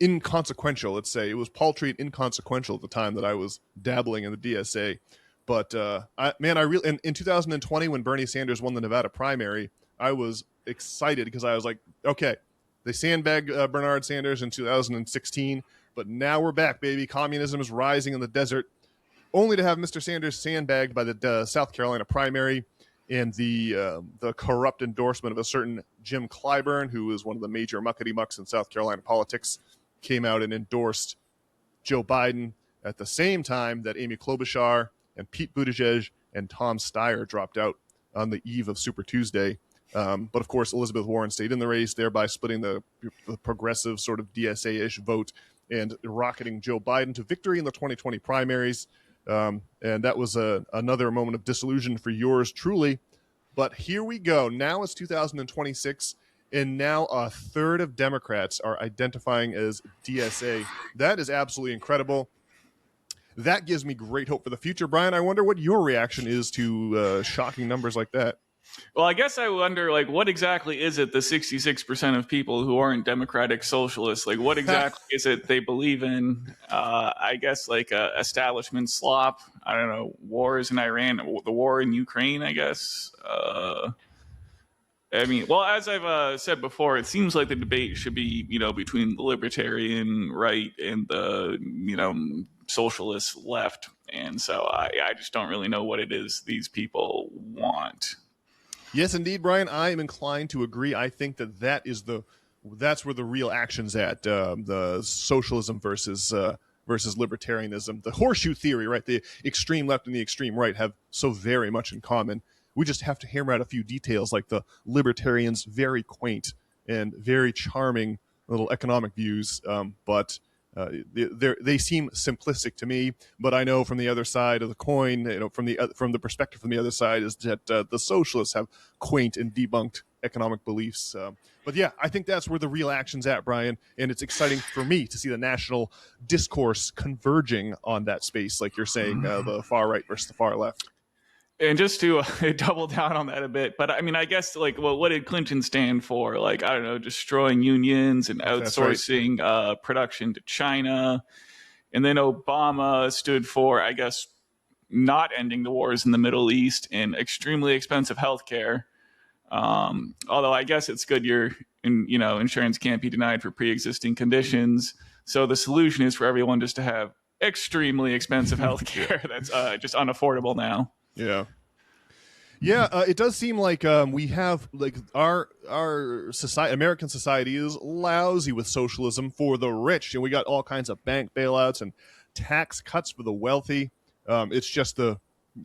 inconsequential, let's say. It was paltry and inconsequential at the time that I was dabbling in the DSA. But in 2020, when Bernie Sanders won the Nevada primary, I was excited because I was like, okay, they sandbagged Bernard Sanders in 2016, but now we're back, baby. Communism is rising in the desert, only to have Mr. Sanders sandbagged by the South Carolina primary and the corrupt endorsement of a certain Jim Clyburn, who is one of the major muckety-mucks in South Carolina politics, came out and endorsed Joe Biden at the same time that Amy Klobuchar and Pete Buttigieg and Tom Steyer dropped out on the eve of Super Tuesday. But of course, Elizabeth Warren stayed in the race, thereby splitting the progressive sort of DSA-ish vote and rocketing Joe Biden to victory in the 2020 primaries. And that was another moment of disillusion for yours truly. But here we go. Now it's 2026, and now a third of Democrats are identifying as DSA. That is absolutely incredible. That gives me great hope for the future. Brian, I wonder what your reaction is to shocking numbers like that. Well, I guess I wonder, like, what exactly is it, the 66% of people who aren't democratic socialists? Like, what exactly is it they believe in? I guess, like, establishment slop. I don't know, wars in Iran, the war in Ukraine, I guess. I mean, well, as I've said before, it seems like the debate should be, between the libertarian right and the, socialist left. And so I just don't really know what it is these people want. Yes, indeed, Brian. I am inclined to agree. I think that's where the real action's at. The socialism versus libertarianism, the horseshoe theory, right? The extreme left and the extreme right have so very much in common. We just have to hammer out a few details, like the libertarians' very quaint and very charming little economic views, but they seem simplistic to me. But I know from the other side of the coin, from the perspective from the other side, is that the socialists have quaint and debunked economic beliefs. But yeah, I think that's where the real action's at, Brian. And it's exciting for me to see the national discourse converging on that space, like you're saying, the far right versus the far left. And just to double down on that a bit, but I mean, I guess, like, well, what did Clinton stand for? Like, I don't know, destroying unions and outsourcing production to China. And then Obama stood for, I guess, not ending the wars in the Middle East and extremely expensive healthcare. Although I guess it's good insurance can't be denied for pre-existing conditions. So the solution is for everyone just to have extremely expensive healthcare that's just unaffordable now. Yeah. It does seem like we have, like, our society, American society, is lousy with socialism for the rich, and we got all kinds of bank bailouts and tax cuts for the wealthy. It's just the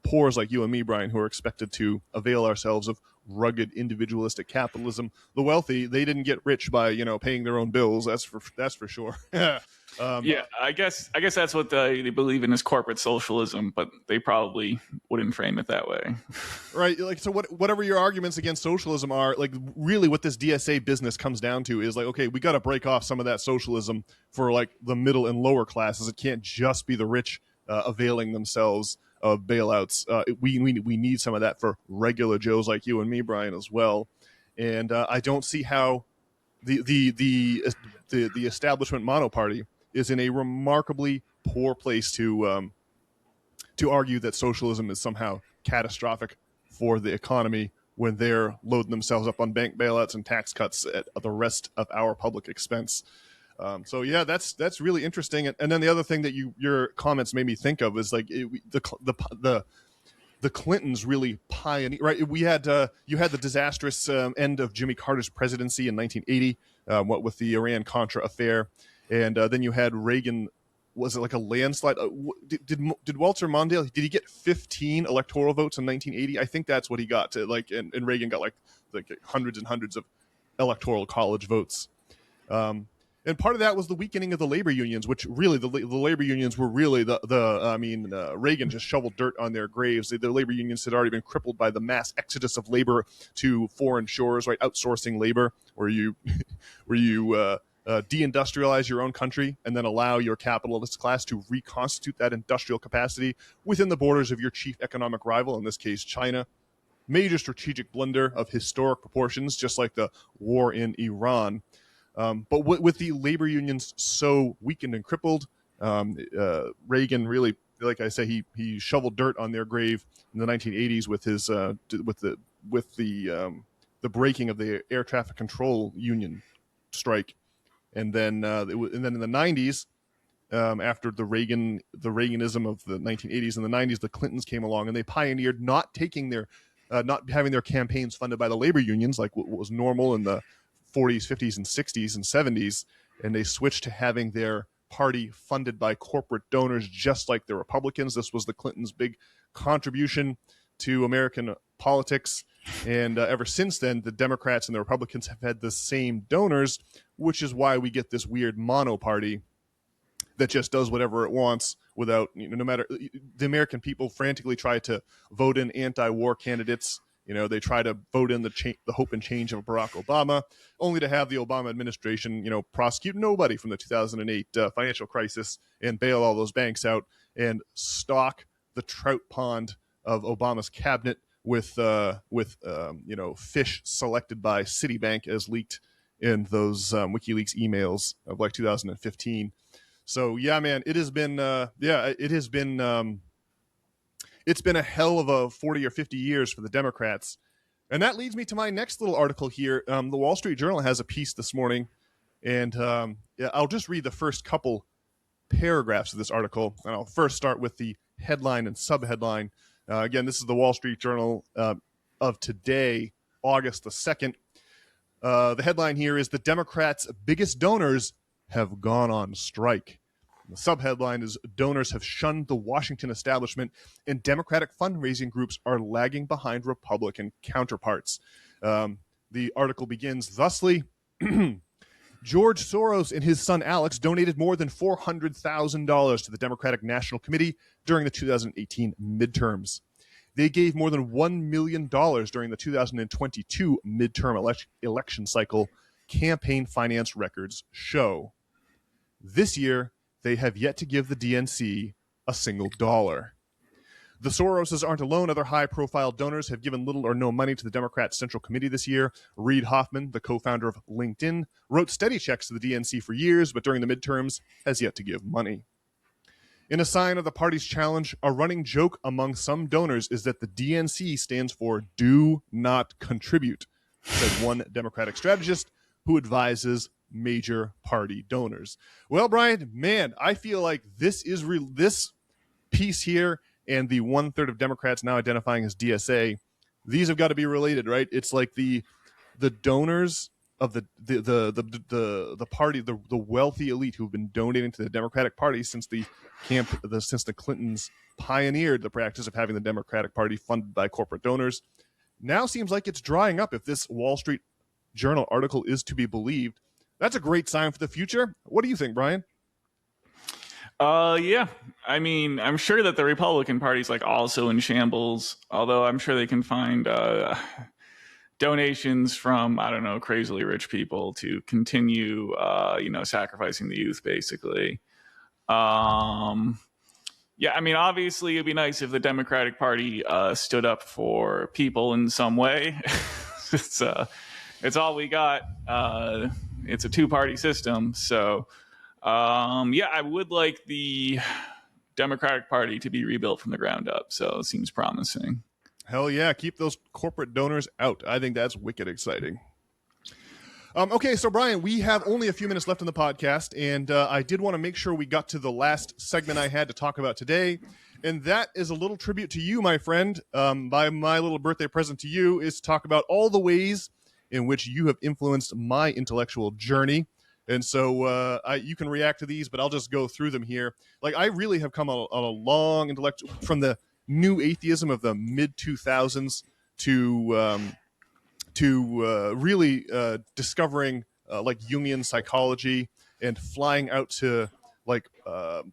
poors like you and me, Brian, who are expected to avail ourselves of rugged individualistic capitalism. The wealthy, they didn't get rich by paying their own bills. That's for sure. I guess that's what they believe in, is corporate socialism, but they probably wouldn't frame it that way. Right. Like, so whatever your arguments against socialism are, like, really what this DSA business comes down to is, like, okay, we got to break off some of that socialism for, like, the middle and lower classes. It can't just be the rich availing themselves of bailouts. We need some of that for regular Joes like you and me, Brian, as well. And I don't see how the establishment monoparty is in a remarkably poor place to argue that socialism is somehow catastrophic for the economy when they're loading themselves up on bank bailouts and tax cuts at the rest of our public expense. So yeah, that's really interesting. And then the other thing that your comments made me think of is, like, the Clintons really pioneered. Right, we had you had the disastrous end of Jimmy Carter's presidency in 1980, what with the Iran-Contra affair. And then you had Reagan. Was it like a landslide? Did Walter Mondale, did he get 15 electoral votes in 1980? I think that's what he got. And Reagan got like hundreds and hundreds of electoral college votes. And part of that was the weakening of the labor unions, which really the labor unions were really Reagan just shoveled dirt on their graves. The labor unions had already been crippled by the mass exodus of labor to foreign shores, right? Outsourcing labor, where you deindustrialize your own country and then allow your capitalist class to reconstitute that industrial capacity within the borders of your chief economic rival, in this case, China. Major strategic blunder of historic proportions, just like the war in Iran. But with the labor unions so weakened and crippled, Reagan really, like I say, he shoveled dirt on their grave in the 1980s with his with the breaking of the air traffic control union strike. And then in the 90s, after the Reaganism of the 1980s and the 90s, the Clintons came along and they pioneered not having their campaigns funded by the labor unions like what was normal in the 40s, 50s, and 60s and 70s, and they switched to having their party funded by corporate donors, just like the Republicans. This was the Clintons' big contribution to American politics. And ever since then, the Democrats and the Republicans have had the same donors, which is why we get this weird mono-party that just does whatever it wants without, no matter. The American people frantically try to vote in anti-war candidates. They try to vote in the hope and change of Barack Obama, only to have the Obama administration, prosecute nobody from the 2008 financial crisis and bail all those banks out and stock the trout pond of Obama's cabinet with fish selected by Citibank as leaked in those WikiLeaks emails of like 2015. So yeah, man, it's been a hell of a 40 or 50 years for the Democrats. And that leads me to my next little article here. The Wall Street Journal has a piece this morning, and I'll just read the first couple paragraphs of this article. And I'll first start with the headline and subheadline. Again, this is the Wall Street Journal of today, August the 2nd. The headline here is "The Democrats' Biggest Donors Have Gone on Strike." The subheadline is "Donors have shunned the Washington establishment and Democratic fundraising groups are lagging behind Republican counterparts." The article begins thusly. George Soros and his son Alex donated more than $400,000 to the Democratic National Committee during the 2018 midterms. They gave more than $1 million during the 2022 midterm election cycle, campaign finance records show. This year, they have yet to give the DNC a single dollar. The Soroses aren't alone. Other high-profile donors have given little or no money to the Democrats' Central Committee this year. Reid Hoffman, the co-founder of LinkedIn, wrote steady checks to the DNC for years, but during the midterms has yet to give money. In a sign of the party's challenge, a running joke among some donors is that the DNC stands for "Do Not Contribute," said one Democratic strategist who advises major party donors. Well, Brian, man, I feel like this piece here and the 1/3 of Democrats now identifying as DSA, these have got to be related, right? It's like the donors of the party, the wealthy elite who've been donating to the Democratic Party since the Clintons pioneered the practice of having the Democratic Party funded by corporate donors. Now seems like it's drying up if this Wall Street Journal article is to be believed. That's a great sign for the future. What do you think, Brian? Yeah. I mean, I'm sure that the Republican Party's like also in shambles, although I'm sure they can find donations from, I don't know, crazily rich people to continue, sacrificing the youth, basically. Yeah, I mean, obviously, it'd be nice if the Democratic Party stood up for people in some way. It's all we got. It's a two-party system, so I would like the Democratic Party to be rebuilt from the ground up. So it seems promising. Hell yeah, keep those corporate donors out. I think that's wicked exciting. Okay, so Brian, we have only a few minutes left in the podcast, and I did want to make sure we got to the last segment I had to talk about today, and that is a little tribute to you, my friend. My little birthday present to you is to talk about all the ways in which you have influenced my intellectual journey. And so you can react to these, but I'll just go through them here. Like, I really have come on a long intellectual, from the new atheism of the mid-2000s to really discovering like Jungian psychology and flying out to like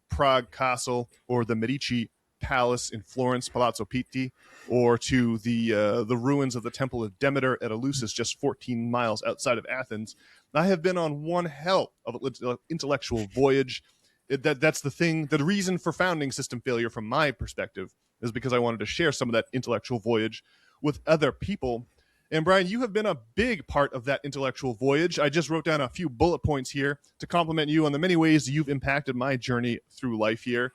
Prague Castle or the Medici Palace in Florence, Palazzo Pitti, or to the ruins of the Temple of Demeter at Eleusis, just 14 miles outside of Athens. I have been on one hell of an intellectual voyage. That's the thing. The reason for founding system failure, from my perspective, is because I wanted to share some of that intellectual voyage with other people. And Brian, you have been a big part of that intellectual voyage. I just wrote down a few bullet points here to compliment you on the many ways you've impacted my journey through life here.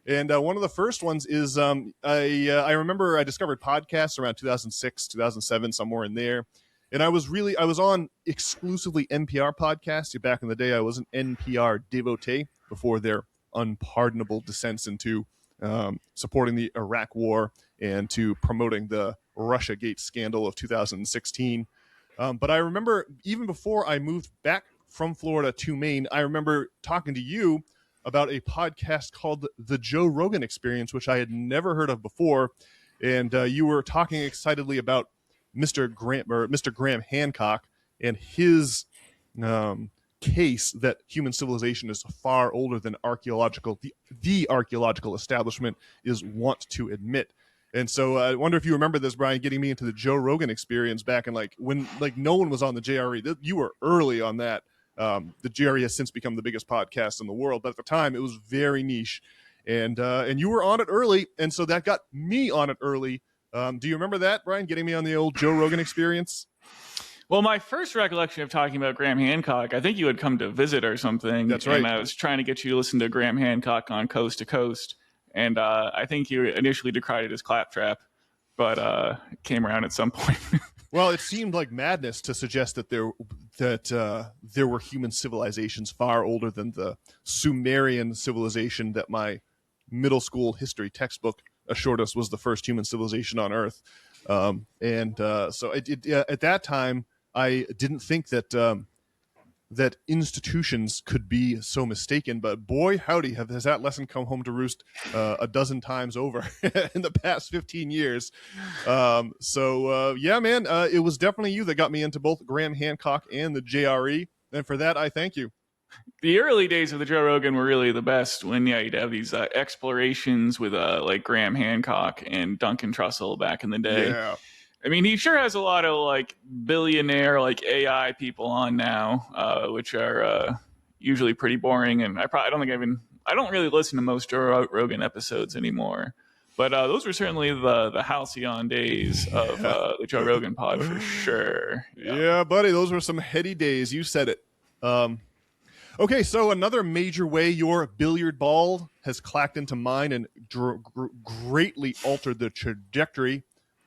And one of the first ones is I remember I discovered podcasts around 2006, 2007, somewhere in there. And I was on exclusively NPR podcasts. Back in the day, I was an NPR devotee before their unpardonable descents into supporting the Iraq War and to promoting the Russiagate scandal of 2016. But I remember even before I moved back from Florida to Maine, I remember talking to you about a podcast called The Joe Rogan Experience, which I had never heard of before. And you were talking excitedly about Mr. Graham Hancock and his case that human civilization is far older than the archaeological establishment is wont to admit. And so I wonder if you remember this, Brian, getting me into the Joe Rogan Experience back in when no one was on the JRE. You were early on that. The JRE has since become the biggest podcast in the world, but at the time it was very niche, and you were on it early, and so that got me on it early Do you remember that, Brian, getting me on the old Joe Rogan experience? Well, my first recollection of talking about Graham Hancock, I think you had come to visit or something. That's right. And I was trying to get you to listen to Graham Hancock on Coast to Coast. And I think you initially decried it as claptrap, but it came around at some point. Well, it seemed like madness to suggest that there were human civilizations far older than the Sumerian civilization that my middle school history textbook assured us was the first human civilization on Earth. So at that time, I didn't think that that institutions could be so mistaken. But boy, howdy, has that lesson come home to roost a dozen times over in the past 15 years. Yeah, man, it was definitely you that got me into both Graham Hancock and the JRE. And for that, I thank you. The early days of the Joe Rogan were really the best when you'd have these explorations with like Graham Hancock and Duncan Trussell back in the day. Yeah. I mean, he sure has a lot of like billionaire like AI people on now, which are usually pretty boring. And I don't really listen to most Joe Rogan episodes anymore. But those were certainly the halcyon days of the Joe Rogan pod for sure. Yeah, buddy, those were some heady days. You said it. Okay, so another major way your billiard ball has clacked into mine and greatly altered the trajectory,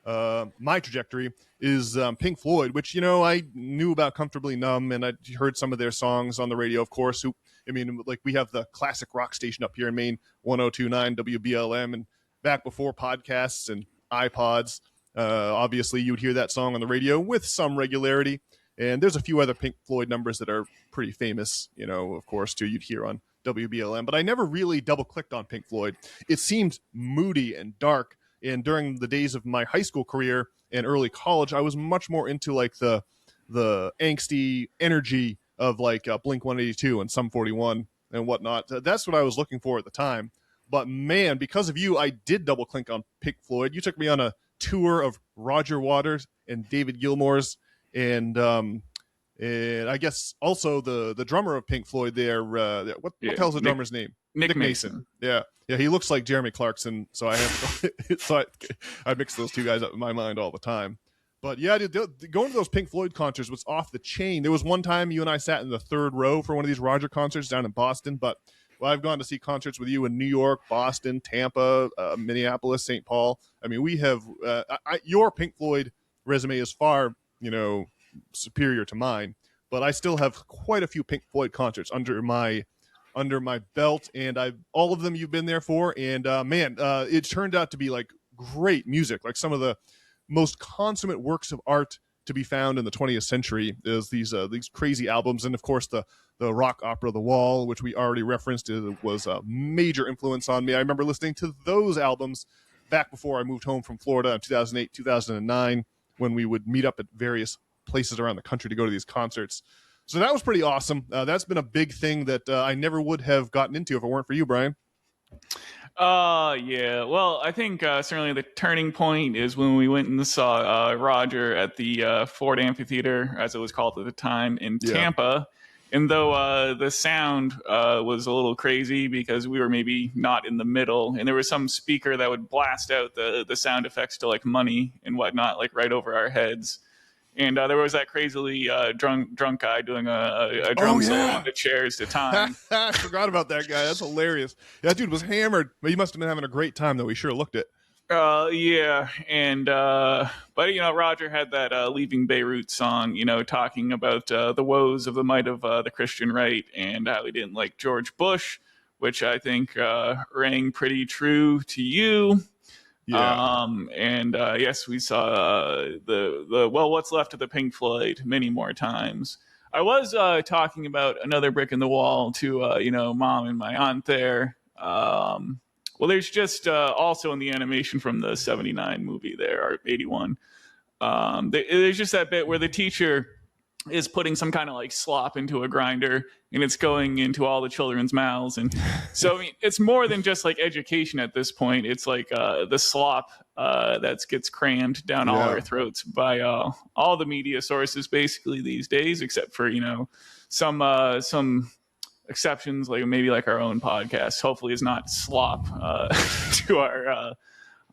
my trajectory, is Pink Floyd, which, I knew about Comfortably Numb, and I heard some of their songs on the radio, of course. We have the classic rock station up here in Maine, 102.9 WBLM, and back before podcasts and iPods, obviously you would hear that song on the radio with some regularity. And there's a few other Pink Floyd numbers that are pretty famous, of course, too, you'd hear on WBLM. But I never really double-clicked on Pink Floyd. It seemed moody and dark. And during the days of my high school career and early college, I was much more into like the angsty energy of like Blink-182 and Sum 41 and whatnot. That's what I was looking for at the time. But man, because of you, I did double-click on Pink Floyd. You took me on a tour of Roger Waters and David Gilmour's, and I guess also the drummer of Pink Floyd there. What the hell's the drummer's name? Nick Mason. Yeah, he looks like Jeremy Clarkson. So I mix those two guys up in my mind all the time. But yeah, going to those Pink Floyd concerts was off the chain. There was one time you and I sat in the third row for one of these Roger concerts down in Boston. But I've gone to see concerts with you in New York, Boston, Tampa, Minneapolis, St. Paul. I mean, we have your Pink Floyd resume is far superior to mine, but I still have quite a few Pink Floyd concerts under my belt, and all of them you've been there for, and it turned out to be like great music, like some of the most consummate works of art to be found in the 20th century is these crazy albums. And of course the rock opera The Wall, which we already referenced, was a major influence on me. I remember listening to those albums back before I moved home from Florida in 2008, 2009, when we would meet up at various places around the country to go to these concerts. So that was pretty awesome. That's been a big thing that I never would have gotten into if it weren't for you, Brian. Yeah. Well, I think certainly the turning point is when we went and saw Roger at the Ford Amphitheater, as it was called at the time, in Tampa. And though the sound was a little crazy because we were maybe not in the middle, and there was some speaker that would blast out the sound effects to like Money and whatnot, like right over our heads. And there was that crazily drunk guy doing a drum solo on the chairs at the time. I forgot about that guy. That's hilarious. That dude was hammered, but he must have been having a great time, though. He sure looked it. Yeah. And but Roger had that Leaving Beirut song, talking about the woes of the might of the Christian right, and how he didn't like George Bush, which I think rang pretty true to you. Yeah. Yes, we saw the what's left of the Pink Floyd many more times. I was talking about Another Brick in the Wall to Mom and my aunt there. Well, there's just also in the animation from the 79 movie there, or 81. There's just that bit where the teacher is putting some kind of like slop into a grinder, and it's going into all the children's mouths. And so, I mean, it's more than just like education at this point. It's like the slop that gets crammed down all our throats by all the media sources basically these days, except for, some exceptions, like maybe like our own podcast, hopefully is not slop to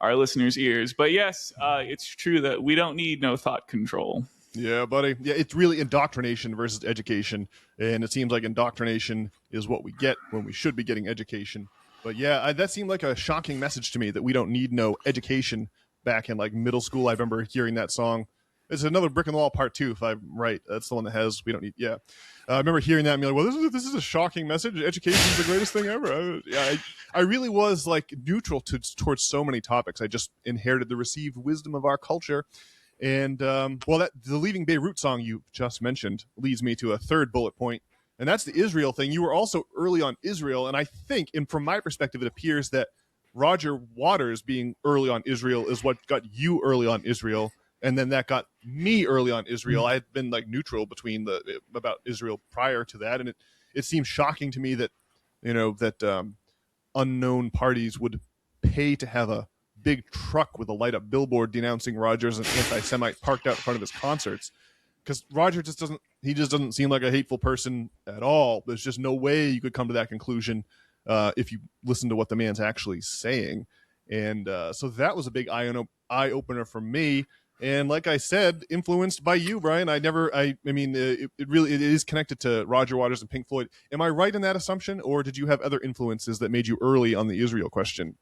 our listeners' ears. But yes, it's true that we don't need no thought control. Yeah, buddy. Yeah, it's really indoctrination versus education, and it seems like indoctrination is what we get when we should be getting education. But yeah, that seemed like a shocking message to me that we don't need no education back in like middle school. I remember hearing that song. It's another Brick in the Wall Part 2, if I'm right. That's the one that has we don't need. Yeah, I remember hearing that and being like, well, this is a shocking message. Education is the greatest thing ever. I really was like neutral towards so many topics. I just inherited the received wisdom of our culture. And the Leaving Beirut song you just mentioned leads me to a third bullet point, and that's the Israel thing. You were also early on Israel, and I think, and from my perspective, it appears that Roger Waters being early on Israel is what got you early on Israel, and then that got me early on Israel. I had been like neutral about Israel prior to that, and it seems shocking to me that unknown parties would pay to have a big truck with a light up billboard denouncing Roger as an anti-Semite parked out in front of his concerts, because Roger just doesn't seem like a hateful person at all. There's just no way you could come to that conclusion if you listen to what the man's actually saying. And so that was a big eye opener for me. And like I said, influenced by you, Brian. It is connected to Roger Waters and Pink Floyd. Am I right in that assumption, or did you have other influences that made you early on the Israel question?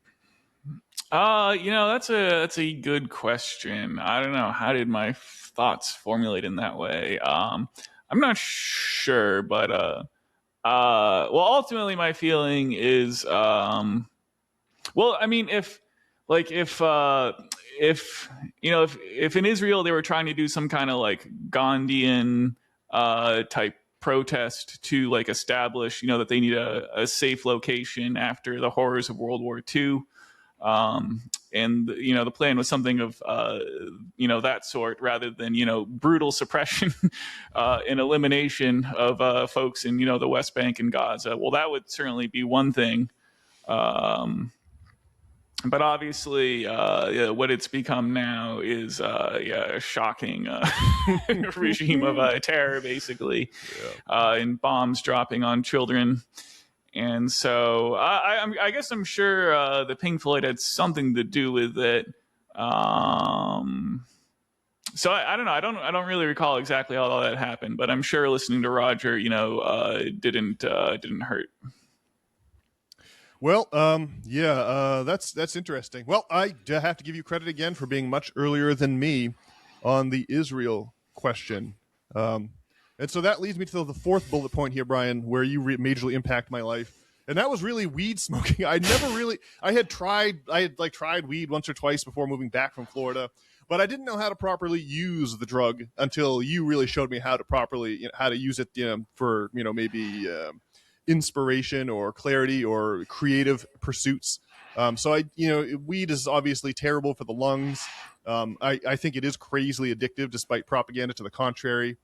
That's a good question. I don't know. How did my thoughts formulate in that way? I'm not sure, but ultimately my feeling is, if in Israel they were trying to do some kind of like Gandhian type protest to like establish, that they need a safe location after the horrors of World War II. And the plan was something of that sort, rather than brutal suppression and elimination of folks in the West Bank and Gaza. Well, that would certainly be one thing. But obviously, what it's become now is a shocking regime of terror, basically, and bombs dropping on children. And so I guess I'm sure the Pink Floyd had something to do with it. So I don't know. I don't really recall exactly how all that happened, but I'm sure listening to Roger, didn't hurt. Well, that's interesting. Well, I have to give you credit again for being much earlier than me on the Israel question. And so that leads me to the fourth bullet point here, Brian, where you majorly impact my life. And that was really weed smoking. I had tried weed once or twice before moving back from Florida, but I didn't know how to properly use the drug until you really showed me how to use it, for, maybe inspiration or clarity or creative pursuits. So weed is obviously terrible for the lungs. I think it is crazily addictive despite propaganda to the contrary.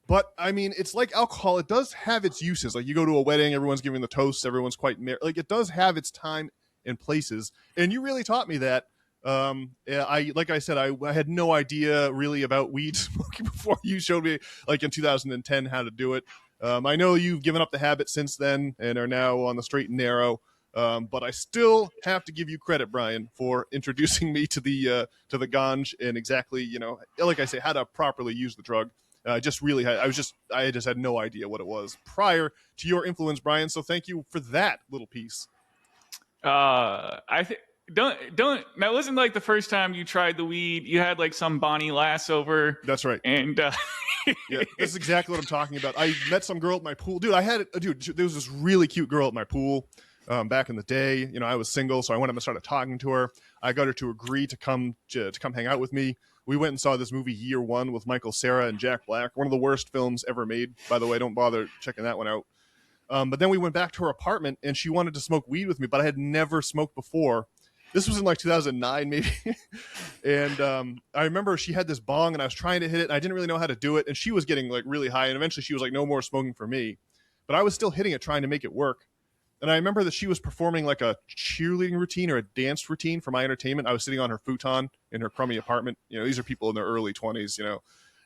But I mean, it's like alcohol. It does have its uses. Like you go to a wedding, everyone's giving the toasts, everyone's quite like it does have its time and places. And you really taught me that. Like I said, I had no idea really about weed smoking before you showed me, like in 2010, how to do it. I know you've given up the habit since then and are now on the straight and narrow. But I still have to give you credit, Brian, for introducing me to the ganj and exactly, like I say, how to properly use the drug. I just had no idea what it was prior to your influence, Brian. So thank you for that little piece. I think don't now. It wasn't like the first time you tried the weed. You had like some Bonnie Lass over. That's right. And yeah, this is exactly what I'm talking about. I met some girl at my pool, dude. There was this really cute girl at my pool back in the day. I was single, so I went up and started talking to her. I got her to agree to come hang out with me. We went and saw this movie Year One with Michael Cera and Jack Black. One of the worst films ever made, by the way. Don't bother checking that one out. But then we went back to her apartment, and she wanted to smoke weed with me, but I had never smoked before. This was in like 2009, maybe. And I remember she had this bong, and I was trying to hit it, and I didn't really know how to do it. And she was getting like really high, and eventually she was like, no more smoking for me. But I was still hitting it, trying to make it work. And I remember that she was performing like a cheerleading routine or a dance routine for my entertainment. I was sitting on her futon in her crummy apartment. These are people in their early 20s,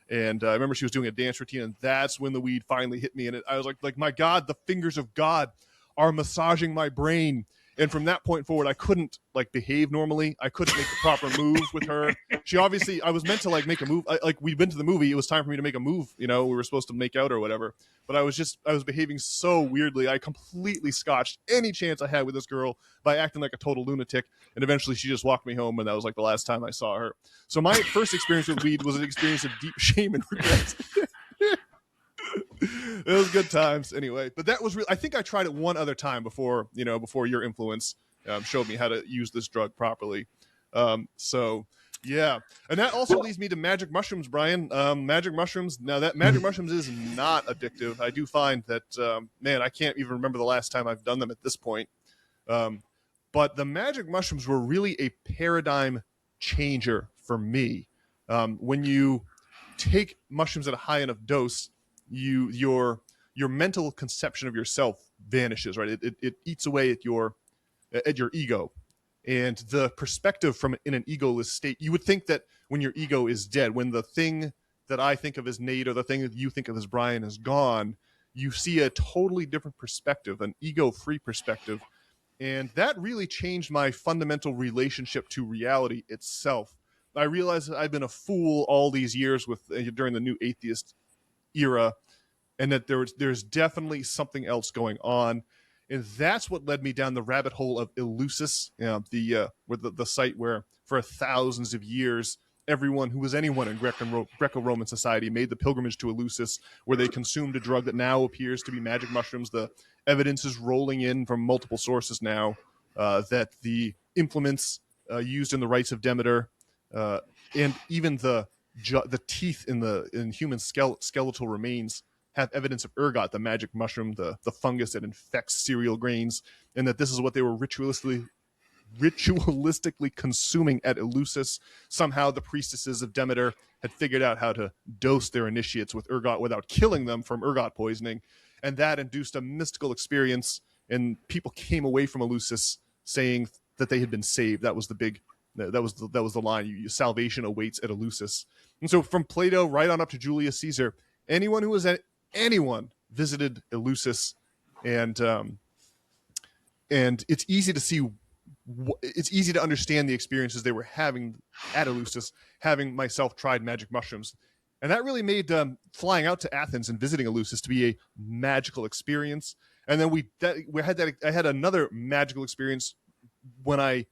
And I remember she was doing a dance routine, and that's when the weed finally hit me. And I was like, my God, the fingers of God are massaging my brain. And from that point forward, I couldn't like behave normally. I couldn't make the proper move with her. She obviously, I was meant to like make a move. Like we'd been to the movie. It was time for me to make a move. You know, we were supposed to make out or whatever. But I was behaving so weirdly. I completely scotched any chance I had with this girl by acting like a total lunatic. And eventually she just walked me home. And that was like the last time I saw her. So my first experience with weed was an experience of deep shame and regret. It was good times anyway, but that was real. I think I tried it one other time before your influence showed me how to use this drug properly. So yeah, and that also leads me to magic mushrooms, Brian. Magic mushrooms. Now that magic mushrooms is not addictive. I do find that man, I can't even remember the last time I've done them at this point. But the magic mushrooms were really a paradigm changer for me. When you take mushrooms at a high enough dose, your mental conception of yourself vanishes, right? It eats away at your ego, and the perspective from in an egoless state. You would think that when your ego is dead, when the thing that I think of as Nate or the thing that you think of as Brian is gone, you see a totally different perspective, an ego-free perspective, and that really changed my fundamental relationship to reality itself. I realized that I've been a fool all these years with during the new atheist era, and that there's definitely something else going on, and that's what led me down the rabbit hole of Eleusis, the site where for thousands of years everyone who was anyone in Greco-Roman society made the pilgrimage to Eleusis, where they consumed a drug that now appears to be magic mushrooms. The evidence is rolling in from multiple sources now that the implements used in the rites of Demeter, and even the teeth in human skeletal remains have evidence of ergot, the magic mushroom, the fungus that infects cereal grains, and that this is what they were ritualistically consuming at Eleusis. Somehow the priestesses of Demeter had figured out how to dose their initiates with ergot without killing them from ergot poisoning, and that induced a mystical experience, and people came away from Eleusis saying that they had been saved. That was the big that was the line. Salvation awaits at Eleusis. And so from Plato right on up to Julius Caesar, anyone visited Eleusis, and it's easy to see, it's easy to understand the experiences they were having at Eleusis, having myself tried magic mushrooms. And that really made flying out to Athens and visiting Eleusis to be a magical experience. And then I had another magical experience when I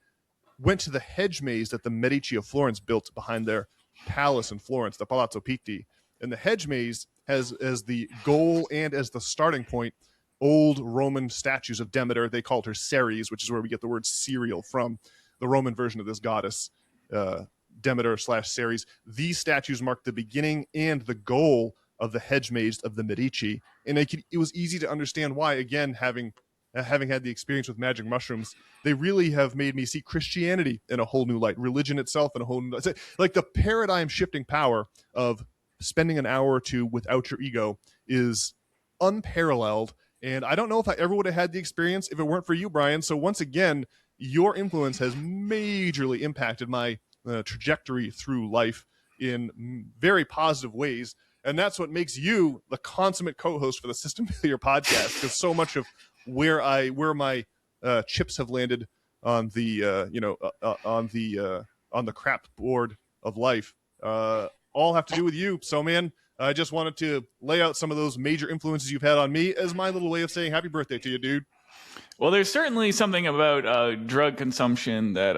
went to the hedge maze that the Medici of Florence built behind their palace in Florence, the Palazzo Pitti. And the hedge maze has as the goal and as the starting point old Roman statues of Demeter. They called her Ceres, which is where we get the word cereal from, the Roman version of this goddess, Demeter/Ceres. These statues mark the beginning and the goal of the hedge maze of the Medici. And it was easy to understand why, again, having had the experience with magic mushrooms, they really have made me see Christianity in a whole new light, religion itself in a whole new light. Like the paradigm shifting power of spending an hour or two without your ego is unparalleled. And I don't know if I ever would have had the experience if it weren't for you, Brian. So once again, your influence has majorly impacted my trajectory through life in very positive ways. And that's what makes you the consummate co-host for the System Failure podcast, because so much of where my chips have landed on the on the crap board of life all have to do with you. So man, I just wanted to lay out some of those major influences you've had on me as my little way of saying happy birthday to you, dude. Well, there's certainly something about drug consumption that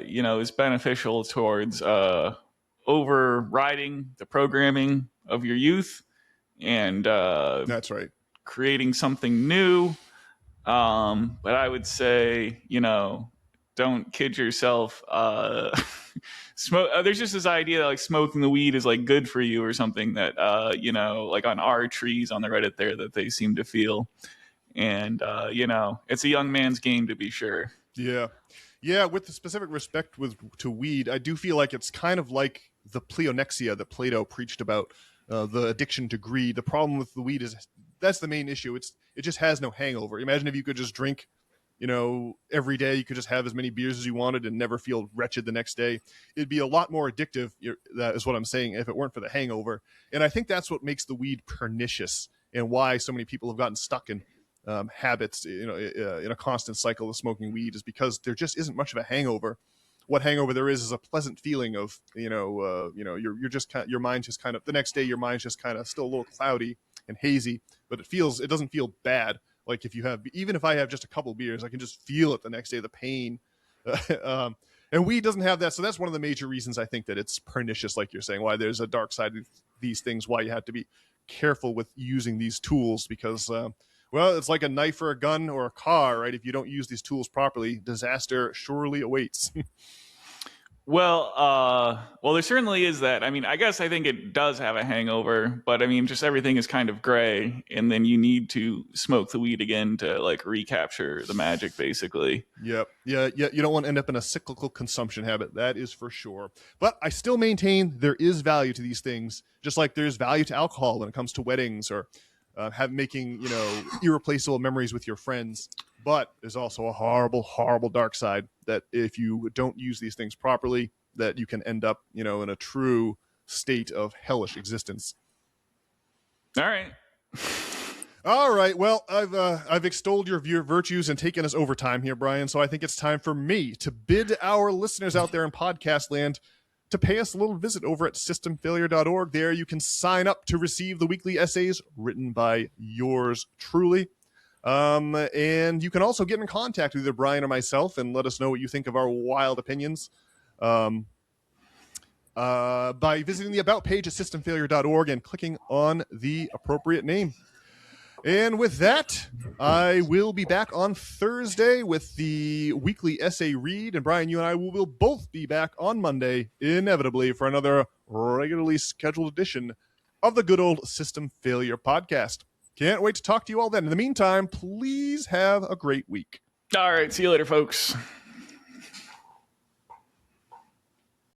is beneficial towards overriding the programming of your youth and that's right, creating something new. But I would say, don't kid yourself. There's just this idea that like smoking the weed is like good for you or something that like on our trees on the Reddit there that they seem to feel. And it's a young man's game, to be sure. Yeah, with the specific respect to weed, I do feel like it's kind of like the pleonexia that Plato preached about, the addiction to greed. The problem with the weed is that's the main issue. It just has no hangover. Imagine if you could just drink, every day. You could just have as many beers as you wanted and never feel wretched the next day. It'd be a lot more addictive. That is what I'm saying. If it weren't for the hangover, and I think that's what makes the weed pernicious and why so many people have gotten stuck in habits, in a constant cycle of smoking weed, is because there just isn't much of a hangover. What hangover there is a pleasant feeling of, you're just kind of, your mind just kind of, the next day your mind's just kind of still a little cloudy and hazy, but it doesn't feel bad. Like even if I have just a couple beers, I can just feel it the next day, the pain. And weed doesn't have that. So that's one of the major reasons I think that it's pernicious, like you're saying, why there's a dark side of these things, why you have to be careful with using these tools, because, well, it's like a knife or a gun or a car, right? If you don't use these tools properly, disaster surely awaits. Well, there certainly is that. I mean, I guess I think it does have a hangover, but I mean, just everything is kind of gray, and then you need to smoke the weed again to like recapture the magic, basically. Yep. Yeah. You don't want to end up in a cyclical consumption habit. That is for sure. But I still maintain there is value to these things, just like there's value to alcohol when it comes to weddings or making irreplaceable memories with your friends. But there's also a horrible, horrible dark side that if you don't use these things properly, that you can end up, in a true state of hellish existence. All right. All right. Well, I've extolled your virtues and taken us over time here, Brian. So I think it's time for me to bid our listeners out there in podcast land to pay us a little visit over at systemfailure.org. There you can sign up to receive the weekly essays written by yours truly. And you can also get in contact with either Brian or myself and let us know what you think of our wild opinions by visiting the About page at systemfailure.org and clicking on the appropriate name. And with that, I will be back on Thursday with the weekly essay read. And Brian, you and I will both be back on Monday, inevitably, for another regularly scheduled edition of the good old System Failure podcast. Can't wait to talk to you all then. In the meantime, please have a great week. All right. See you later, folks.